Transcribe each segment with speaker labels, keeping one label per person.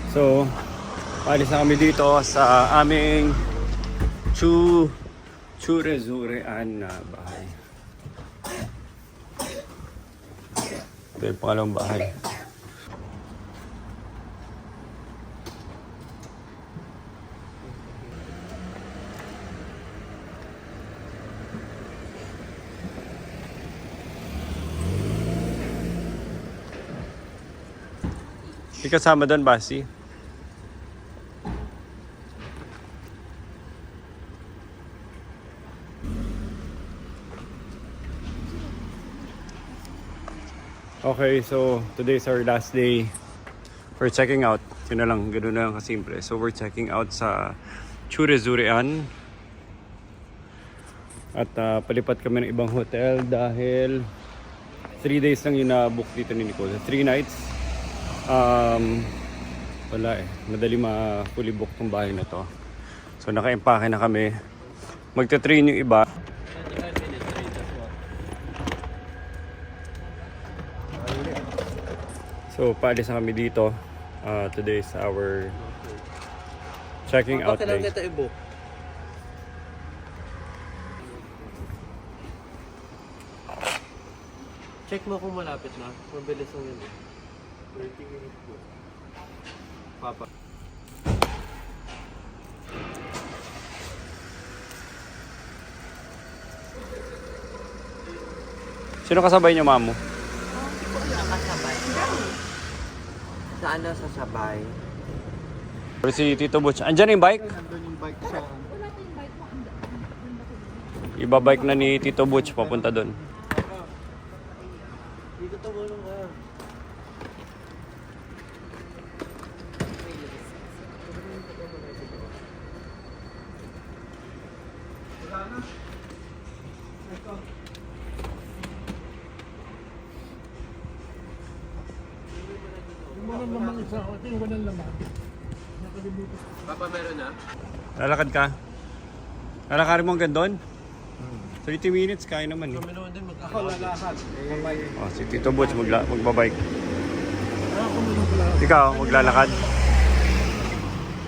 Speaker 1: So, paalis na kami dito sa aming Churezurean na bahay. Ito yung pangalawang bahay. Di kasama doon, Basi? Okay, so today is our last day for checking out. Yun na lang, ganoon na lang kasimple. So we're checking out sa Churezurean. At palipat kami ng ibang hotel dahil 3 days lang yung na-book dito ni Nicole. 3 nights. Wala eh. Madali ma-fully book tong bahay na to. So naka-empake na kami. Magta-train yung iba. So paalis na kami dito. Today is our checking out day.
Speaker 2: Check mo kung malapit na. Mabilis lang yun. 30 minutes po. Papa.
Speaker 1: Sino kasabay niyo, Mamo?
Speaker 3: Hindi ko alam kasabay. Sa ano sasabay?
Speaker 1: Pero si Tito Butch. Andyan yung bike?
Speaker 4: Nandun yung bike sa...
Speaker 1: Ibabike na ni Tito Butch papunta doon.
Speaker 2: Dito tumulong ka.
Speaker 4: Walang lamang isa. Ito yung walang lamang. Nakalimutan.
Speaker 2: Papa, meron na?
Speaker 1: Lalakad ka? Lalakarin mo hanggang doon? 30 minutes, kaya naman eh.
Speaker 2: Kami naman din
Speaker 4: Ako lalakad.
Speaker 1: Oh, si Tito Butch magbabike.
Speaker 4: Ako muna pala.
Speaker 1: Ikaw, maglalakad?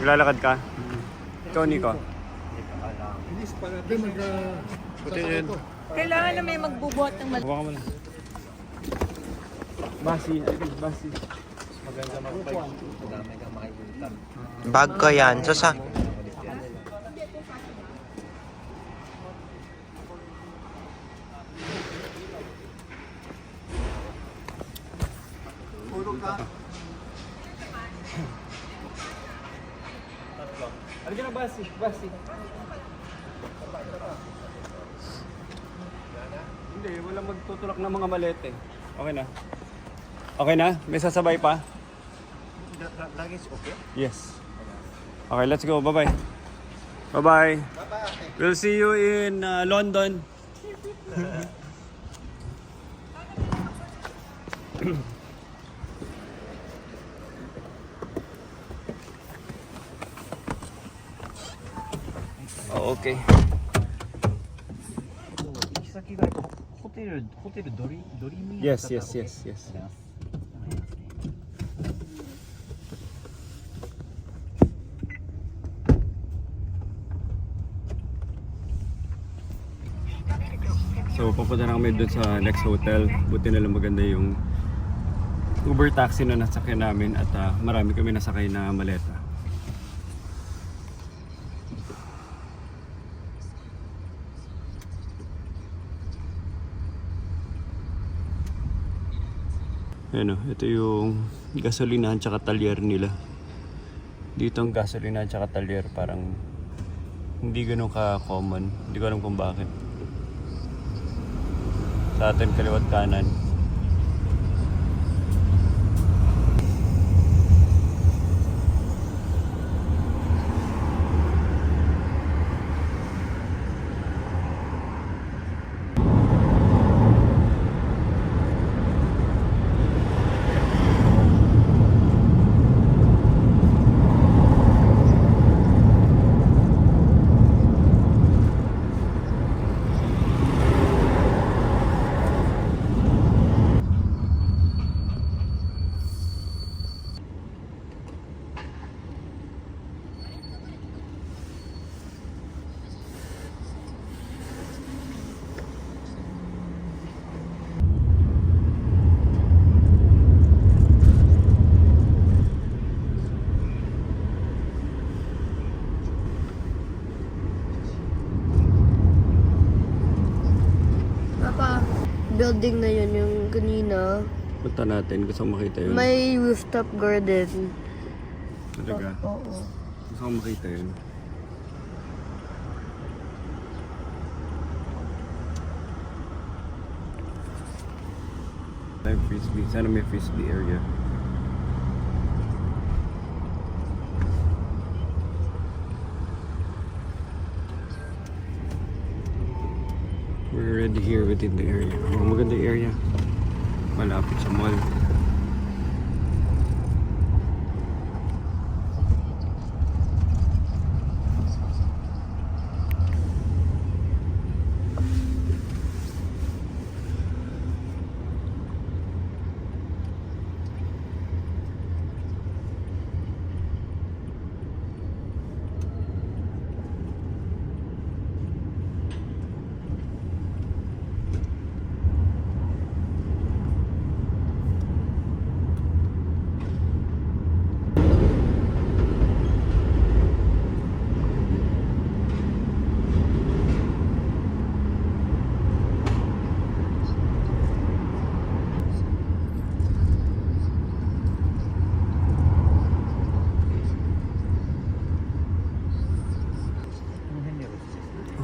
Speaker 1: Maglalakad ka? Ikaw, Nico?
Speaker 4: Inis pa natin mag...
Speaker 5: Kailangan na may magbubuhat ng
Speaker 1: Huwag ka muna. Basi, basi.
Speaker 3: Bag ko yan. So sa...
Speaker 1: Halika na, basi, basi. Hindi, walang magtutulak ng mga malete. Okay na. Okay na? May sasabay pa?
Speaker 4: Luggage okay?
Speaker 1: Yes. Okay, let's go. Bye-bye. Bye-bye. We'll see you in London. Oh, okay.
Speaker 6: 行き先がホテルドリームイン
Speaker 1: Yes, yes, yes, yes. So, papunta na kami doon sa next hotel. Buti na lang maganda yung Uber taxi na nasakyan namin at marami kami nasakay na maleta. Ano, ito yung gasolinahan tsaka talyer nila. Dito ang gasolinahan tsaka talyer parang hindi ganun ka-common. Hindi ko alam kung bakit. Sa atin kaliwat kanan.
Speaker 7: building na yun, yung kanina.
Speaker 1: Punta natin. Gusto ko makita yun.
Speaker 7: May rooftop garden.
Speaker 1: Talaga.
Speaker 7: Oo.
Speaker 1: Gusto ko makita yun. May frisbee. Sana may frisbee area. We're already here within the area. Oh, maganda yung area. Malapit sa mall.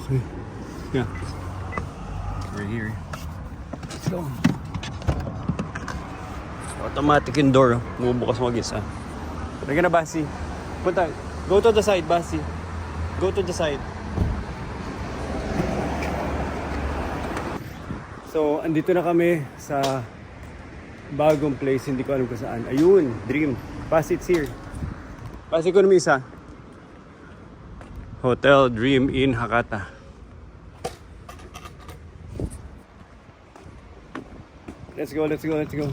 Speaker 1: Okay. Yeah. We're here. Let's go. Automatic yung door. Bumubukas mag-isa. Halika na, Basi. Punta. Go to the side, Basi. Go to the side. So, andito na kami sa bagong place. Hindi ko alam kung saan. Ayun, Dream. Basi, it's here. Basi ko naman isa. Hotel Dream in Hakata. Let's go, let's go, let's go.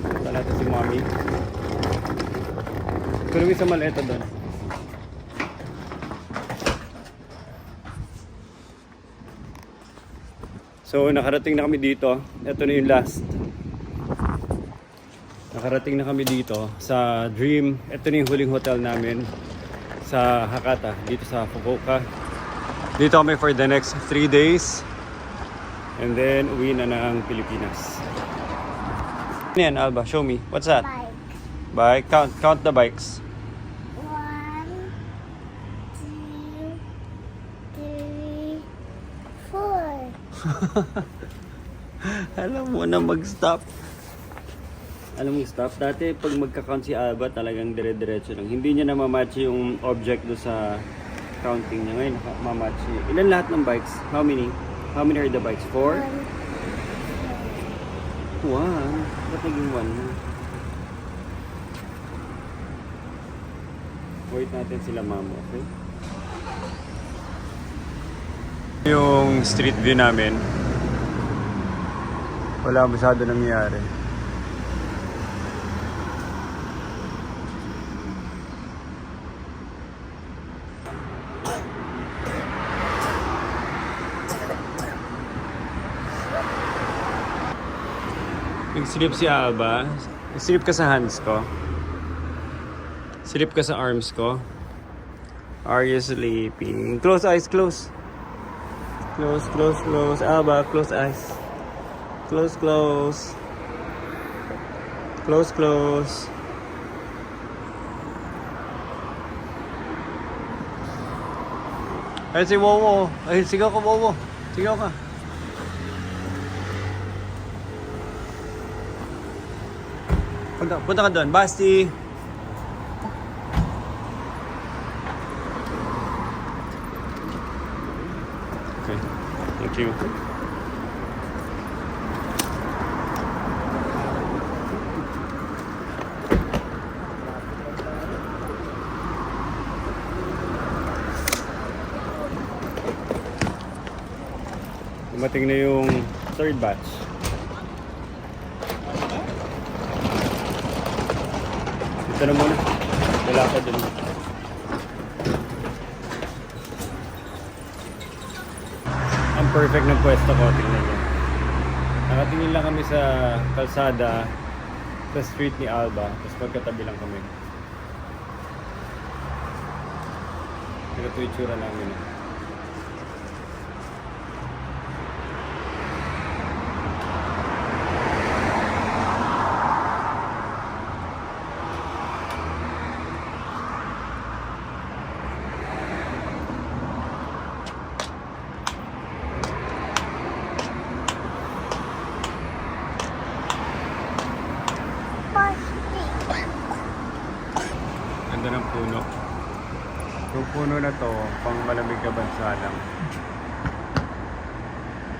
Speaker 1: Punta natin si Mommy. Tuloy sa maleta doon. So, nakarating na kami dito. Ito na yung last. Nakarating na kami dito sa Dream. Ito na yung huling hotel namin sa Hakata, dito sa Fukuoka. Dito kami for the next 3 days. And then, uwi na ng Pilipinas. Ano yan, Alba? Show me. What's that? Bike. Count the bikes.
Speaker 7: 1, 2, 3, 4.
Speaker 1: Alam mo na mag-stop. Alam mo stop. Dati pag magka-count si Alba talagang dire-diretso lang. Hindi niya na mamatch yung object do sa counting niya. Ngayon mamatch niya. Ilan lahat ng bikes? How many? How many are the bikes? 4? 1. Ba't naging 1? Wait natin sila mama, okay? Yung street view namin. Wala masyado nangyayari. Nag-sleep si Alba. Sleep ka sa hands ko. Sleep ka sa arms ko. Are you sleeping? Close eyes, close. Close, close, close. Alba, close eyes. Close, close. Close, close. Ay, si Wowo. Ay, sigaw ka, Wowo. Sigaw ka. Punta ka doon. Basti. Okay. Thank you. Dumating na yung third batch. Ito na muna. Wala ka dun. Ang perfect ng pwesto ko. Tingnan nyo. Nakatingin lang kami sa kalsada. sa street ni Alba. Tapos magkatabi lang kami. Ito yung itsura namin. Ganda ng puno. Yung puno na to, pang malamig na bansa lang.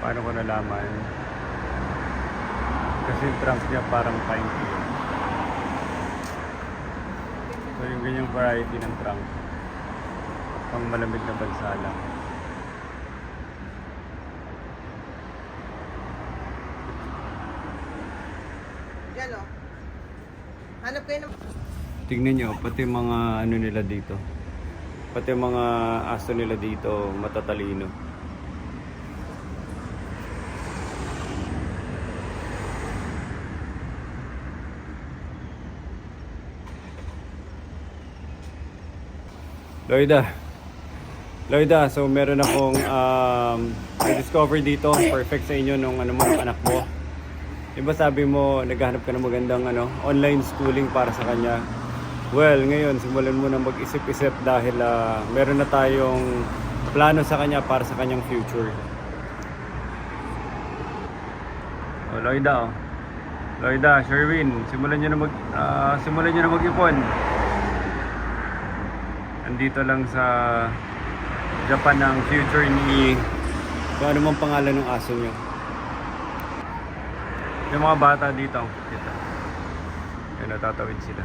Speaker 1: Paano ko nalaman? Kasi yung trunk niya parang pine tree. So yung ganyang variety ng trunk, pang malamig na bansa lang.
Speaker 3: Yan o. Hanap kayo ng...
Speaker 1: Tignan nyo, pati mga ano nila dito. Pati mga aso nila dito, matatalino. Lloyda, so meron akong discover dito, perfect sa inyo nung ano mo, ng anak mo. Diba sabi mo, naghahanap ka ng magandang online schooling para sa kanya? Well, ngayon, simulan mo na mag-isip-isip dahil meron na tayong plano sa kanya para sa kanyang future. Oh, Lloyda, Sherwin, simulan nyo na mag-ipon. Andito lang sa Japan ang future ni kung ano mang pangalan ng aso nyo. Yung mga bata dito, kita. Yan, natatawid sila.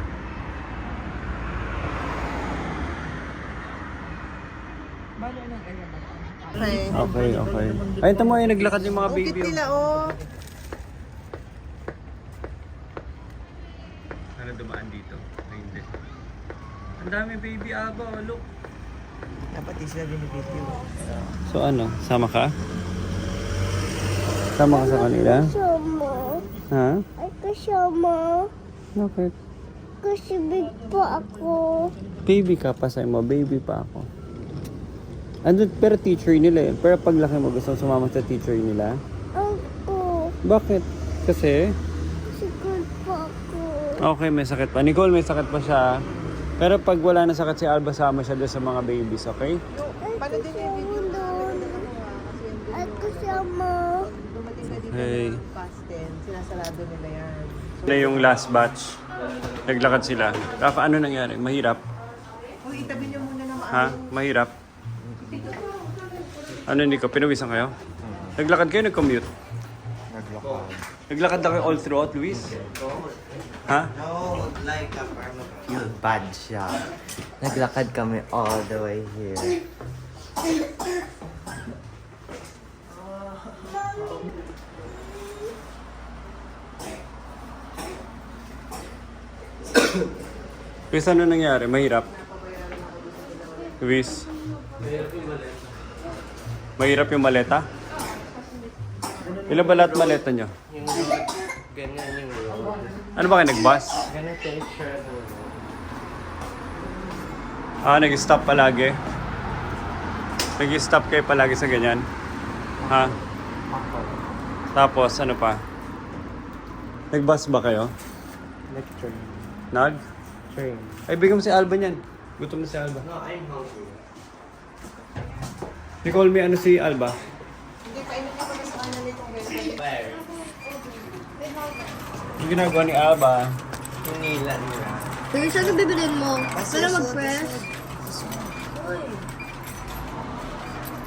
Speaker 3: Okay.
Speaker 1: Okay. Ay, tamo ay naglakad yung mga
Speaker 3: Ang
Speaker 1: baby.
Speaker 3: cute nila, oh.
Speaker 1: Ano dumaan dito? Ay, hindi. Ang dami baby aba, look.
Speaker 3: Dapat di sila binibidyo.
Speaker 1: So ano, sama ka? Sama ka sa kanila?
Speaker 7: Kasama.
Speaker 1: Ha?
Speaker 7: Ay, kasama.
Speaker 1: Bakit?
Speaker 7: Kasi big pa ako.
Speaker 1: Baby ka pa sa mo, baby pa ako. Andun, pero teacher nila eh. Pero paglaki mo, gusto mo sumama sa teacher nila?
Speaker 7: Ako.
Speaker 1: Bakit? Kasi?
Speaker 7: Kasi good pa ako.
Speaker 1: Okay, may sakit pa. Nicole, may sakit pa siya. Pero pag wala na sakit si Alba, sama siya doon sa mga babies, okay?
Speaker 7: Ay,
Speaker 3: Paano din yung video?
Speaker 7: doon. Ay, kasama.
Speaker 3: Dumating na dito
Speaker 1: Hey.
Speaker 3: ng past 10. Sinasarado nila yan.
Speaker 1: Na yung last batch. Naglakad sila. Kaka, ano nangyari? Mahirap?
Speaker 3: Uy, itabi niyo muna na
Speaker 1: Ha? Mahirap? Ano, Nico? Pinawisan kayo? Naglakad kayo, nag-commute? Naglakad na kayo all throughout, Luis? Ha?
Speaker 6: No, like a Yun, bad siya. Naglakad kami all the way here.
Speaker 1: Luis, ano nangyari? Mahirap? Luis? Mahirap yung maleta? Ilan ba lahat maleta nyo?
Speaker 2: Yung ganyan yung
Speaker 1: Ano ba kayo, nag-bus?
Speaker 2: ganito yung shirt.
Speaker 1: Nag-stop palagi? Nag-stop kayo palagi sa ganyan? Ha? Tapos, ano pa? Nag-bus ba kayo?
Speaker 2: Lecture.
Speaker 1: Nag?
Speaker 2: Train.
Speaker 1: Ay, bigyan mo si Alba niyan. Gutom na si Alba.
Speaker 6: No, I'm hungry.
Speaker 1: Nicole, may ano si Alba?
Speaker 3: Hindi, kainin ko na sa kanan nitong restaurant.
Speaker 6: Where?
Speaker 1: Yung ginagawa ni Alba.
Speaker 6: Hinila nila.
Speaker 7: Sige, saan ka bibilin mo? Para mag-press.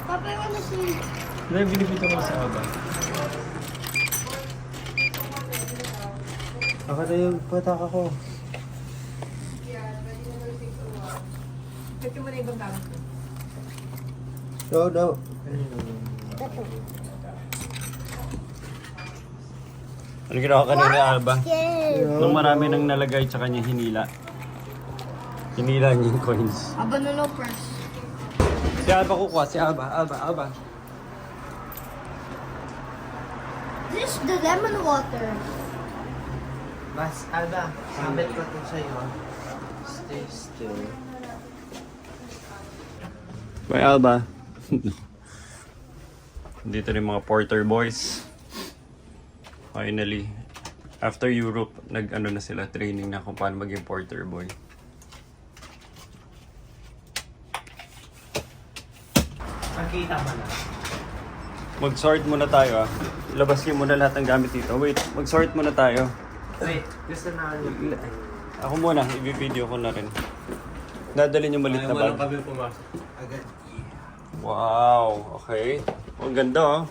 Speaker 7: Papa, I wanna see.
Speaker 1: Ano yung binibito ko si Alba? Baka tayo patak ako.
Speaker 3: Check mo na ibang gamit ko.
Speaker 1: No. Ano ginawa kanina, Alba? Nung marami nang nalagay sa kanya hinila. Hinila niya yung coins.
Speaker 7: Aba na no press.
Speaker 1: Si Alba kukuha, si Alba.
Speaker 7: This is the lemon water.
Speaker 6: Mas, Alba, sabit ko to sa'yo. Stay still.
Speaker 1: Bye, Alba. Dito rin mga Porter boys. Finally, after Europe, nag-ano na sila, training na kung paano maging Porter boy.
Speaker 6: Nakita mo na.
Speaker 1: Mag-sort muna tayo ah. Ilabas niyo muna lahat ng gamit dito. Wait, mag-sort muna tayo.
Speaker 6: Wait, gusto na ako.
Speaker 1: Ako muna, i-video ko na rin. Dadalhin yung malit na
Speaker 2: Ayaw mo lang
Speaker 1: bag.
Speaker 2: kami pumasok.
Speaker 6: Agad.
Speaker 1: Wow, okay. Ang ganda oh.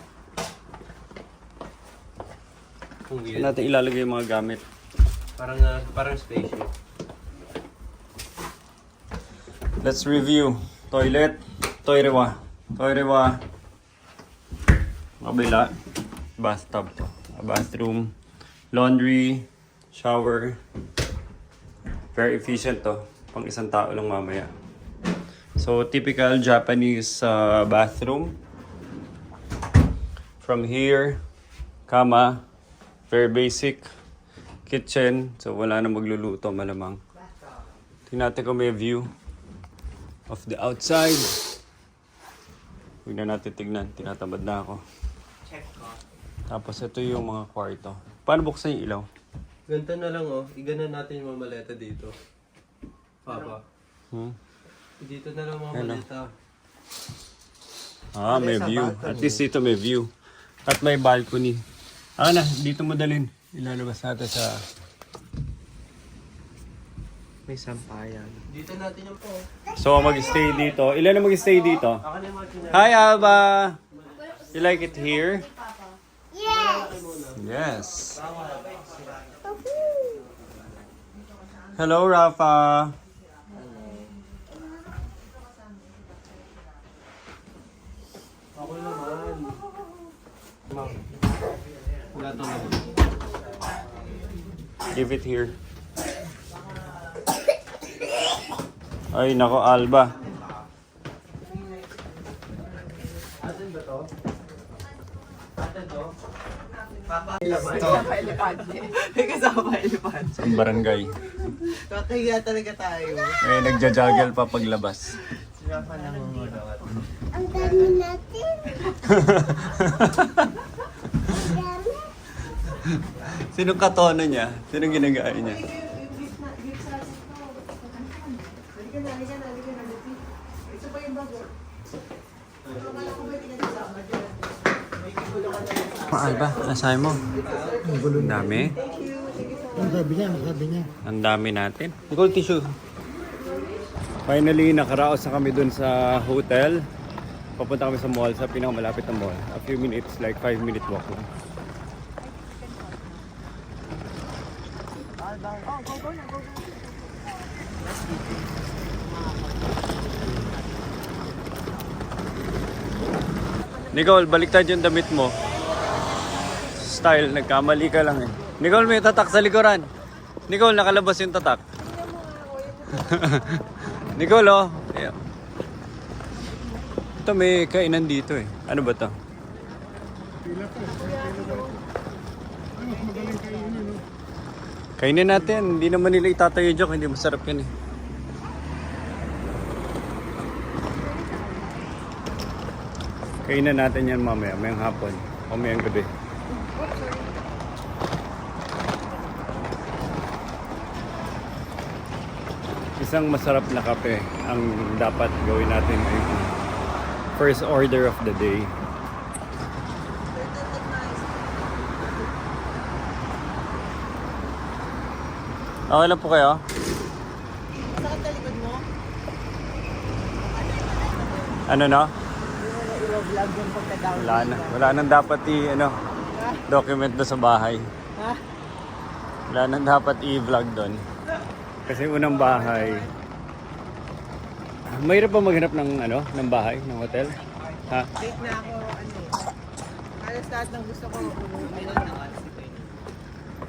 Speaker 2: Kung
Speaker 1: Saan
Speaker 2: weird.
Speaker 1: natin ilalagay yung mga gamit?
Speaker 2: Parang spaceship.
Speaker 1: Let's review. Toilet, toirewa. Toirewa. Kabila. Bathtub to. Bathroom. Laundry. Shower. Very efficient to. Pang isang tao lang mamaya. So, typical Japanese bathroom. From here, kama. Very basic. Kitchen. So, wala na magluluto malamang. Tingnan natin kung may view of the outside. Huwag na natin tignan. Tinatamad na ako.
Speaker 6: Check ko.
Speaker 1: Tapos ito yung mga kwarto. Paano buksan yung ilaw?
Speaker 2: Ganito na lang oh. Iganan natin yung mga maleta dito. Papa.
Speaker 1: Hmm?
Speaker 2: Dito na lang mga
Speaker 1: Ano?
Speaker 2: maleta.
Speaker 1: Ah, may view. At least dito may view. At may balcony. Ah na, dito mo dalhin. Ilalabas natin sa...
Speaker 6: May sampayan.
Speaker 2: Dito natin yung po.
Speaker 1: So, mag-stay dito. Ilan na mag-stay dito?
Speaker 2: Ako na yung mga kinaya.
Speaker 1: Hi, Alba! You like it here?
Speaker 7: Yes!
Speaker 1: Yes. Hello, Rafa.
Speaker 2: Ako naman. Ma'am. Wala to na.
Speaker 1: Give it here. Ay, nako, Alba.
Speaker 2: Atin ba to? Atin to?
Speaker 3: May kasama pa elephant.
Speaker 1: Sa barangay.
Speaker 3: Kakahiya talaga tayo.
Speaker 1: Eh, nagja-juggle pa paglabas.
Speaker 6: Sila pa nangungunod.
Speaker 7: Ang dami natin. Ang dami.
Speaker 1: Sinong katono niya? Sinong ginagaya niya? Alba, nasabi mo? Ang dami.
Speaker 4: Ang sabi niya.
Speaker 1: Ang dami natin. Nicole, tissue. Finally, nakaraos na kami dun sa hotel. Papunta kami sa mall, sa pinakamalapit na mall. A few minutes, like 5-minute walk lang. Nicole, baliktad yung damit mo. Style, nagkamali ka lang eh. Nicole, may tatak sa likuran. Nicole, nakalabas yung tatak. Nicole, oh. Yeah. Ito, may kainan dito eh. Ano ba to? Kainin natin. Hindi naman nila itatayo dyan. Hindi masarap yan eh. Kainan natin yan mamaya. Mayang hapon. O mayang gabi. Isang masarap na kape ang dapat gawin natin ngayong first order of the day. Okay lang po kayo?
Speaker 3: Masakit sa likod mo?
Speaker 1: Ano no?
Speaker 3: I-vlog yung pagka-down.
Speaker 1: Wala na. Wala nang dapat document doon sa bahay.
Speaker 3: Ha?
Speaker 1: Wala nang dapat i-vlog doon. Kasi unang bahay. Mahirap ba maghanap ng bahay, ng hotel? Ha?
Speaker 3: Date na ako, halos lahat ng gusto ko.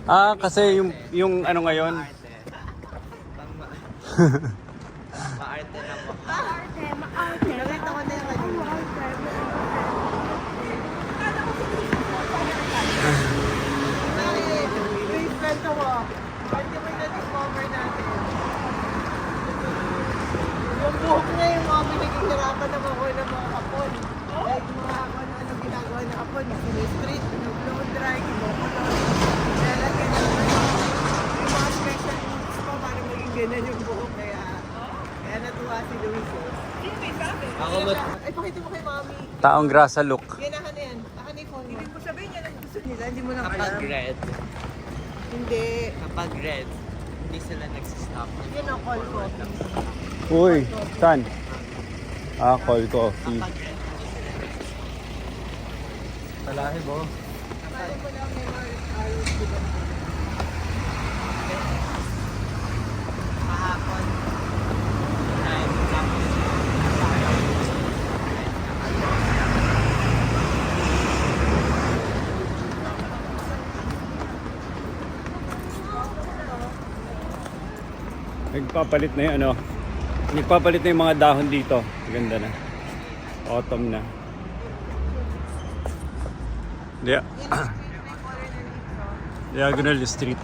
Speaker 1: Ah, kasi yung ano ngayon.
Speaker 6: Maarte na po.
Speaker 3: Nakita ko na yung kanina. Bakit? May kwento mo. ng mga kapon. Like mga ano ginagawa ng kapon. Sinistreet, blow dry, kinokulon. Lalagyan ng yung mga special needs pa para maging ganun yung buhok. Kaya natuwa si Luis.
Speaker 2: Ako mas...
Speaker 3: Ay, pakita mo kay mami.
Speaker 1: Taong grasa look.
Speaker 3: Ganahan na yan. Baka na yung phone mo. Hindi mo sabihin yan ang gusto nila. Hindi mo lang
Speaker 6: Kapag
Speaker 3: alam.
Speaker 6: red,
Speaker 3: Hindi.
Speaker 6: kapag red, hindi sila nagsistop.
Speaker 3: Yun ang call ko.
Speaker 1: Uy, saan? Call coffee.
Speaker 6: Kapag red, hindi sila nagsistop.
Speaker 2: Palahe mo.
Speaker 3: Akala ko lang may mga ayos diba?
Speaker 6: Kahapon, ay, tapos,
Speaker 1: Nagpapalit na yung ano. Nagpapalit na yung mga dahon dito. Ganda na. Autumn na. Yeah. Diagonal Street.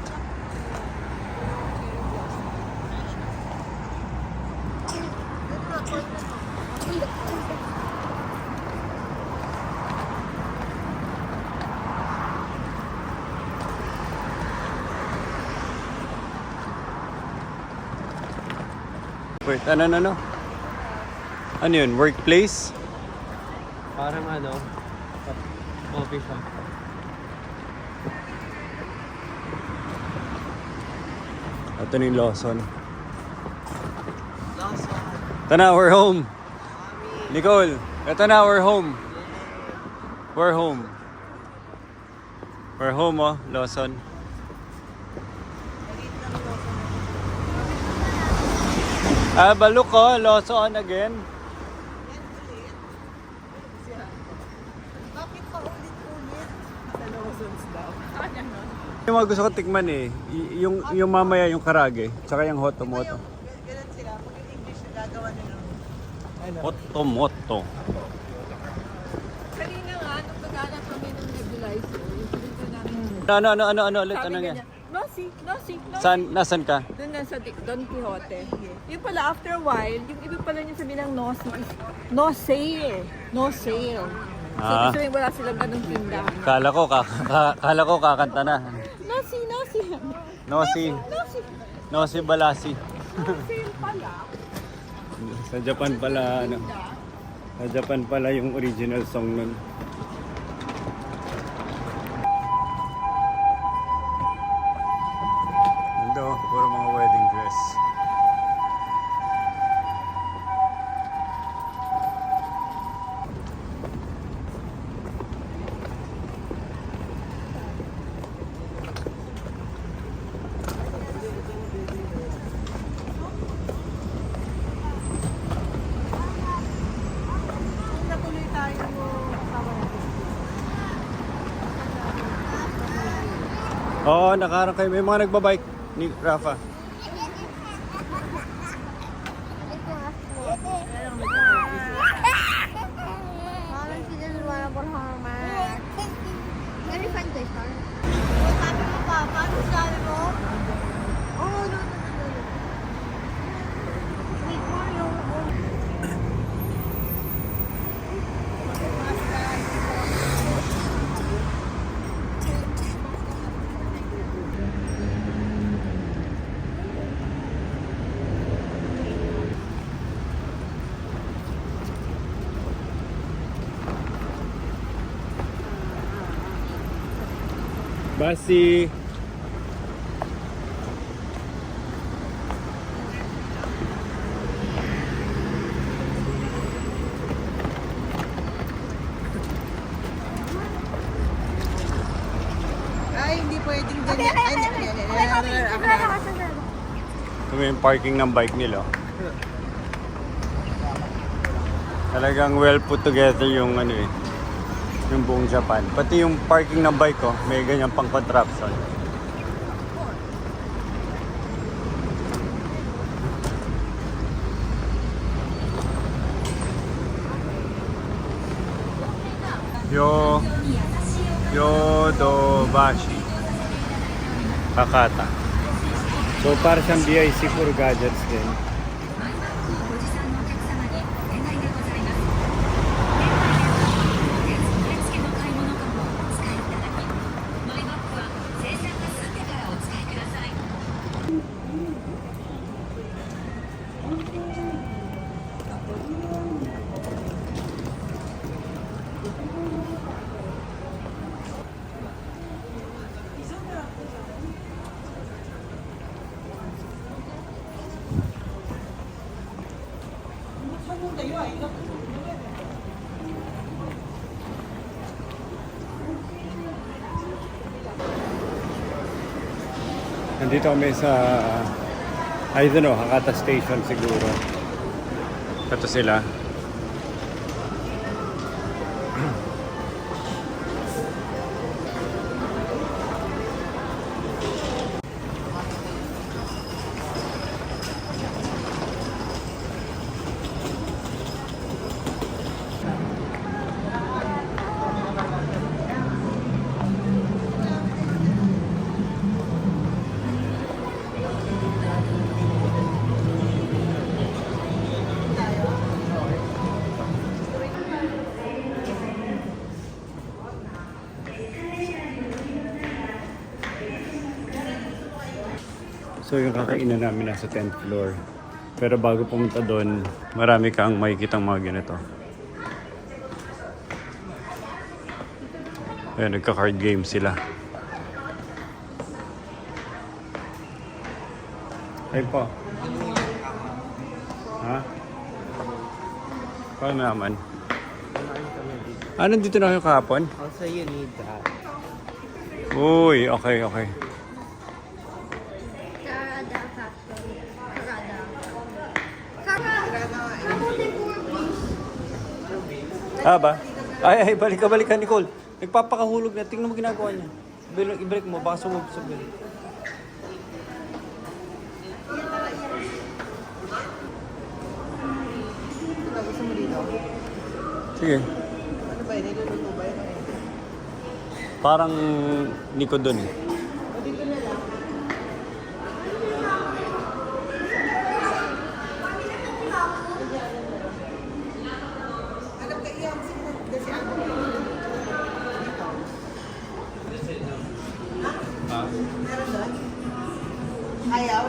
Speaker 1: Wait, ano? Ano yun? Workplace?
Speaker 2: Parang ano, coffee shop.
Speaker 1: Ito na yung Lawson. Ito na, we're home. Nicole, ito na, we're home. We're home. We're home, oh, Lawson. Balok, oh, Lawson again.
Speaker 3: Bakit pa ulit-ulit? Sa Lawson's daw.
Speaker 1: Yung mga gusto ko tikman eh, yung mamaya yung karage, tsaka yung hoto-moto.
Speaker 3: Ganun sila. Pag yung English na gagawa nila.
Speaker 1: Hoto-moto.
Speaker 5: Kanina nga, nung naghanap kami ng nebulizer, yung pinito namin.
Speaker 1: Ano ulit,
Speaker 5: Sabi
Speaker 1: ano nga?
Speaker 5: niya, Nosy.
Speaker 1: Nasan ka?
Speaker 5: Doon na sa Don Quixote. Yung pala, after a while, yung ibig pala niya sabihin ng Nosy is no sale. No sale. So,
Speaker 1: Ah.
Speaker 5: gusto rin wala silang ganung tinda.
Speaker 1: Kala ko kakanta na.
Speaker 5: Nosy.
Speaker 1: Nosi Balasi.
Speaker 5: No sale pala.
Speaker 1: Sa Japan pala, ano. Sa Japan pala yung original song nun. Ando, puro mga wedding dress.
Speaker 3: Natuloy tayo kasama natin.
Speaker 1: Oo, nakaharang kayo. May mga nagbabike ni Rafa.
Speaker 7: Parang sila lumala por hama. Very fun to start.
Speaker 3: Sabi mo pa, paano sabi mo? Oh, no.
Speaker 7: Wait, Mario.
Speaker 1: Basi.
Speaker 3: Ay, hindi pwedeng ganyan. Ay, hindi.
Speaker 1: Ito yung parking ng bike nila. Talagang well put together yung ano eh. Yung buong Japan. Pati yung parking ng bike ko, may ganyan pang contraption. Yodobashi Hakata. So para siyang BIC for gadgets din. Nandito kami sa, I don't know, Hakata Station siguro. Ito sila. So yung kakainan namin nasa 10th floor. Pero bago pumunta doon, marami kang makikitang mga ganito. Ayan, nagka-card game sila. Ay po. Ha? Paano naman? Ah, nandito na kayo kahapon?
Speaker 6: Also, you need that.
Speaker 1: Uy, okay, okay.
Speaker 7: Karada factory. Karada. Karada.
Speaker 1: Ah ba? Ay, balik ka, Nicole. Nagpapakahulog na. Tingnan mo ginagawa niya. I-break mo, baka sumubog sa bill.
Speaker 3: Gusto mo dito?
Speaker 1: Sige.
Speaker 3: Ano ba yun? Niluluto ba yun?
Speaker 1: Parang Nico doon eh.
Speaker 3: Alam ka iyan, kasi ako. Meron doon? Ayaw?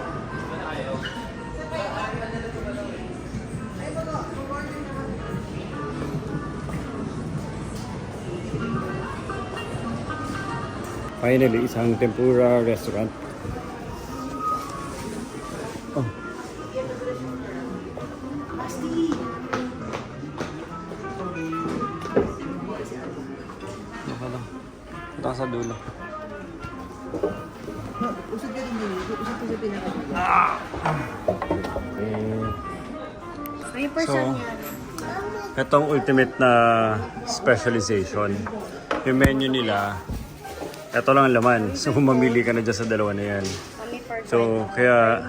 Speaker 1: Finally, isang tempura restaurant. Oh. Diba lang? Ito ka sa dulo.
Speaker 3: Usod ka din dito. Usod ka sa pinaka.
Speaker 7: May
Speaker 1: So,
Speaker 7: person yan.
Speaker 1: itong ultimate na specialization. Yung menu nila, ito lang ang laman. So, mamili ka na dyan sa dalawa na yan. So, kaya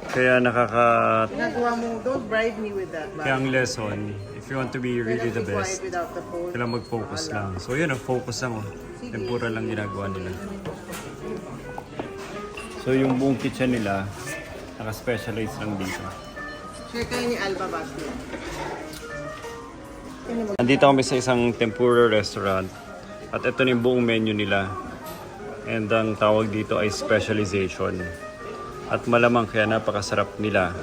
Speaker 3: Nagawa mo, don't bribe me with that.
Speaker 1: kaya ang lesson, if you want to be really the best,
Speaker 3: Without the phone.
Speaker 1: kailangan mag-focus lang. So, yun, focus lang. Tempura lang ginagawa nila. So, yung buong kitchen nila, naka-specialize lang dito.
Speaker 3: Share kayo ni Alba Basti.
Speaker 1: Nandito kami sa isang tempura restaurant. At ito na yung buong menu nila. And ang tawag dito ay specialization. At malamang kaya napakasarap nila.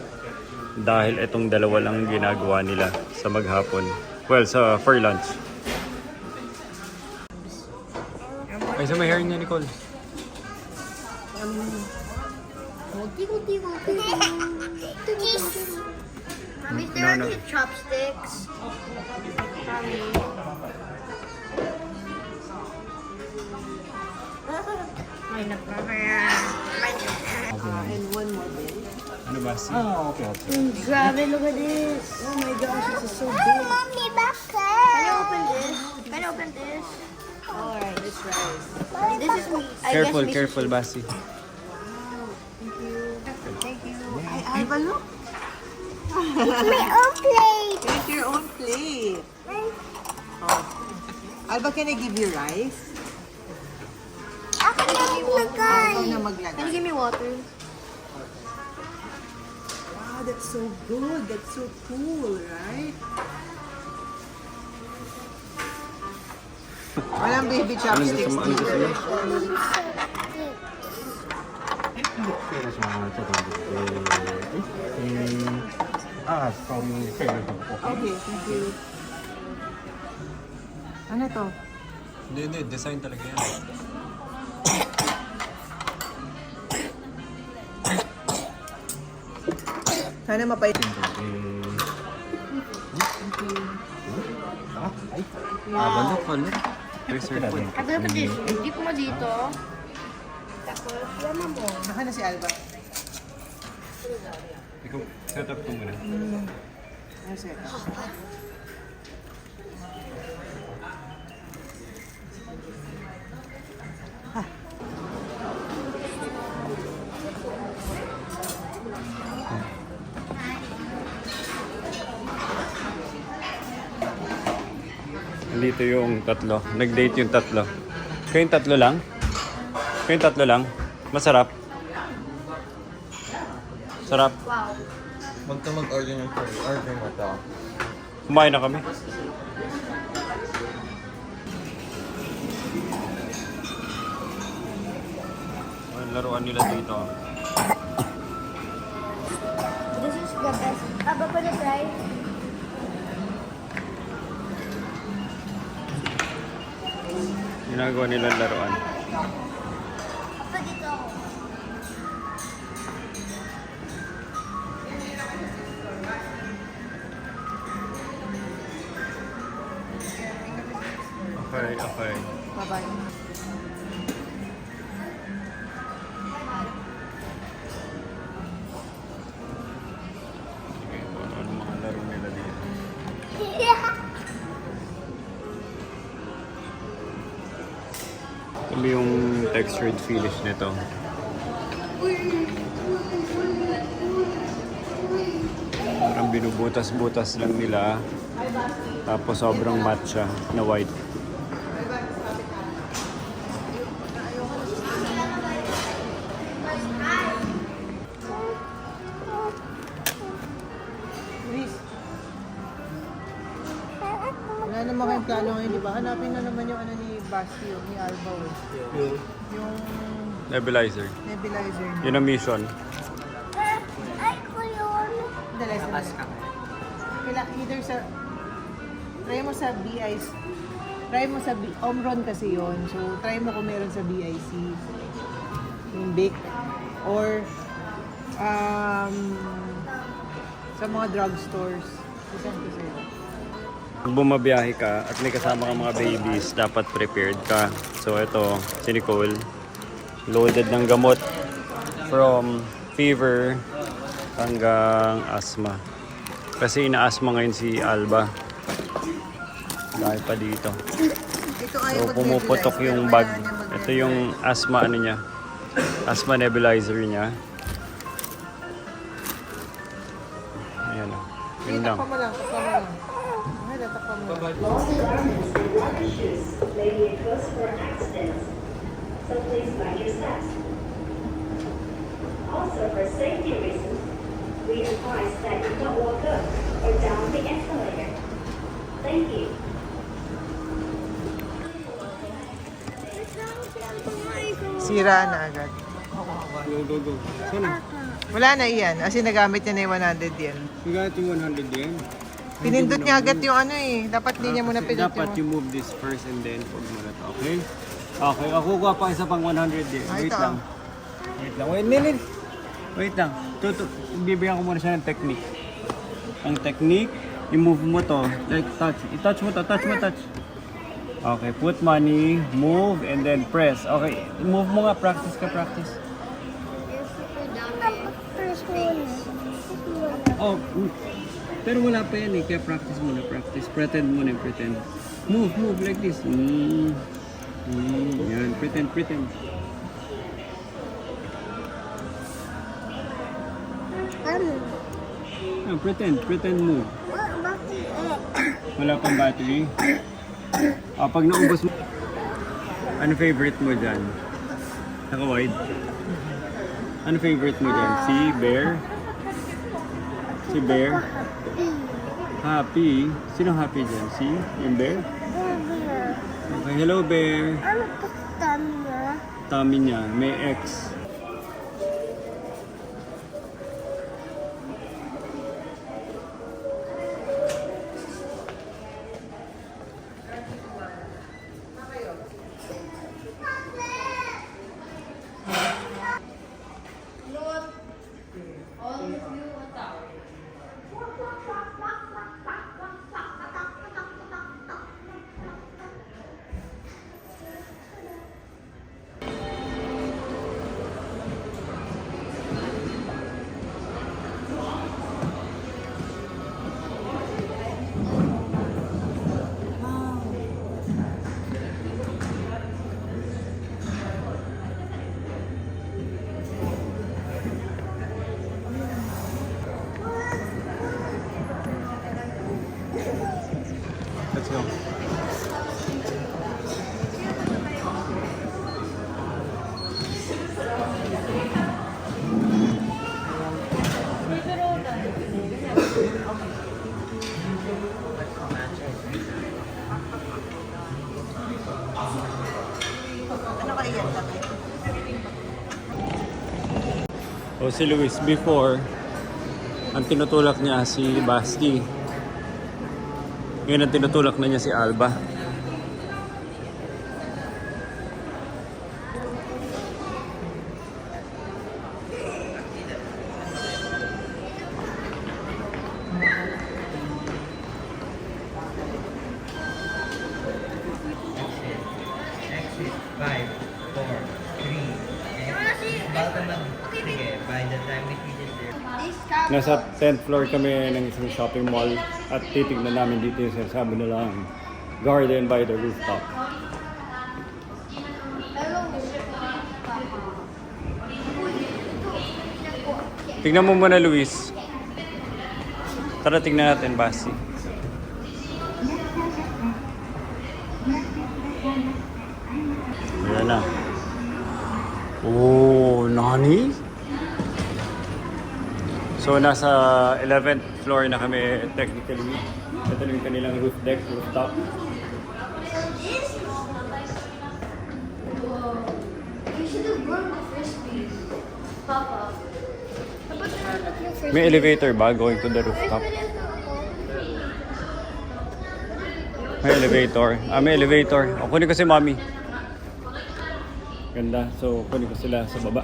Speaker 1: Dahil itong dalawa lang ginagawa nila sa maghapon. Well, for lunch. Ay, sa may hair niya, Nicole.
Speaker 7: Tigo, tigo, tigo. Mommy, is there any chopsticks? Mommy. May napamaya.
Speaker 3: And one more day.
Speaker 1: Ano ba?
Speaker 7: Grabe, look at this.
Speaker 3: Oh my gosh, this is so
Speaker 7: Oh,
Speaker 3: big.
Speaker 7: Mommy, back there. Can you open this? Can you open this?
Speaker 3: Alright, let's try.
Speaker 7: This is me. I guess me.
Speaker 1: Basi.
Speaker 3: Thank you. Ay, Alba, look.
Speaker 7: My own plate.
Speaker 3: Take your own plate. Oh. Alba, can I give you rice?
Speaker 7: Ako na
Speaker 3: Ikaw
Speaker 7: maglagay.
Speaker 3: na
Speaker 7: Can you
Speaker 3: maglagay.
Speaker 7: give me water?
Speaker 3: Wow, that's so good. That's so cool, right? Walang baby chopsticks dito. Okay, thank you. Ano to?
Speaker 1: Hindi. Design talaga yan.
Speaker 3: Sana mapait.
Speaker 1: Banda pala. Reserve po.
Speaker 7: Agad pa this. Hindi ko mo dito.
Speaker 3: Naka na si Alba.
Speaker 1: Ikaw, set up ko muna.
Speaker 3: Ano siya?
Speaker 1: Dito yung tatlo. Nag-date yung tatlo. Kayong tatlo lang? Kayong tatlo lang? Masarap? Sarap?
Speaker 6: Huwag ka mag-order ng curry. Order mo to.
Speaker 1: Kumain na kami. Ang laruan nila dito.
Speaker 7: This is the best. Aba pa na try.
Speaker 1: Ginagawa nilang laruan.
Speaker 7: Apa dito ako.
Speaker 1: Okay, okay.
Speaker 3: Bye-bye.
Speaker 1: Sige, kung ano mga laro nila dito. Kami yung textured finish nito. Parang binubutas-butas lang nila. Tapos sobrang matcha na white.
Speaker 3: Chris. Wala naman kayong plano ngayon, di ba? Hanapin na naman yung ano ni Basti, ni Alba. Yung
Speaker 1: Nebulizer.
Speaker 3: nebulizer niya.
Speaker 1: Yun ang mission.
Speaker 7: Ay, ko yun.
Speaker 3: Dala sa either sa try mo sa BIC. Try mo sa Omron kasi yon. So try mo kung meron sa BIC. Yung Bic or sa mga drugstores. Isang ko sa'yo.
Speaker 1: Pag bumabiyahe ka at may kasama kang mga babies, dapat prepared ka. So ito, si Nicole, loaded ng gamot from fever hanggang asthma. Kasi ina-asthma ngayon si Alba. Dahil pa dito.
Speaker 3: Ito ay
Speaker 1: So pumuputok yung bag. Ito yung asthma ano niya. Asthma nebulizer niya. Ayan o. Yun lang.
Speaker 3: Takpa mo lang, takpa mo lang. Ay, tatakpa mo lang.
Speaker 8: may be cause for accidents, so please mind your steps. Also, for safety reasons, we advise that you don't walk up or down the escalator. Thank you.
Speaker 3: Sira na agad.
Speaker 1: Go, go, go. Sana?
Speaker 3: Wala na iyan. Kasi nagamit niya na yung 100 yen.
Speaker 1: You got yung 100 yen?
Speaker 3: Pinindot niya agad yung ano eh. Dapat di niya muna pinindot
Speaker 1: Dapat you move this first and then pag muna to, okay? Okay, ako kuha pa isa pang 100 yen.
Speaker 3: Ah,
Speaker 1: Wait
Speaker 3: ito,
Speaker 1: lang. Wait lang. Wait, Nilin. Wait lang. Bibigyan ko muna siya ng technique. Ang technique, i-move mo to. Like touch. I-touch mo to. Touch mo, touch. Okay, put money, move, and then press. Okay, move mo nga. Practice ka, practice. Oh, pero wala pa yan eh. Kaya practice muna, practice. Pretend muna, pretend. Move, move like this. Yan, pretend, pretend. Ah, pretend, pretend move. Wala pang battery. Ah, pag naubos mo, ano favorite mo dyan? Naka-wide? Ano favorite mo dyan? Si Bear? Si Bear? Happy? Sino happy dyan? Si? Yung Bear? Okay, hello Bear.
Speaker 7: Ano to tanda?
Speaker 1: Tummy niya, may X. Let's go.
Speaker 3: Ano kayo yan?
Speaker 1: O si Luis, before, ang tinutulak niya si Basti. Ngayon ang tinutulak na niya si Alba.
Speaker 6: Exit 5, 4, 3, sige, by the time we reach there.
Speaker 1: Nasa 10th floor kami ng isang shopping mall at titignan namin dito yung sinasabi nilang Garden by the Rooftop. Tignan mo muna, Luis. Tara, tignan natin, Basti. Ayan na. Oh, nani? So, nasa 11th floor na kami technically. Ito na yung kanilang roof deck, rooftop.
Speaker 7: You should have brought the frisbee, Papa. Dapat na yung frisbee.
Speaker 1: May elevator ba going to the rooftop? May elevator. May elevator. O, kunin ko si Mami. Ganda. So, kunin ko sila sa baba.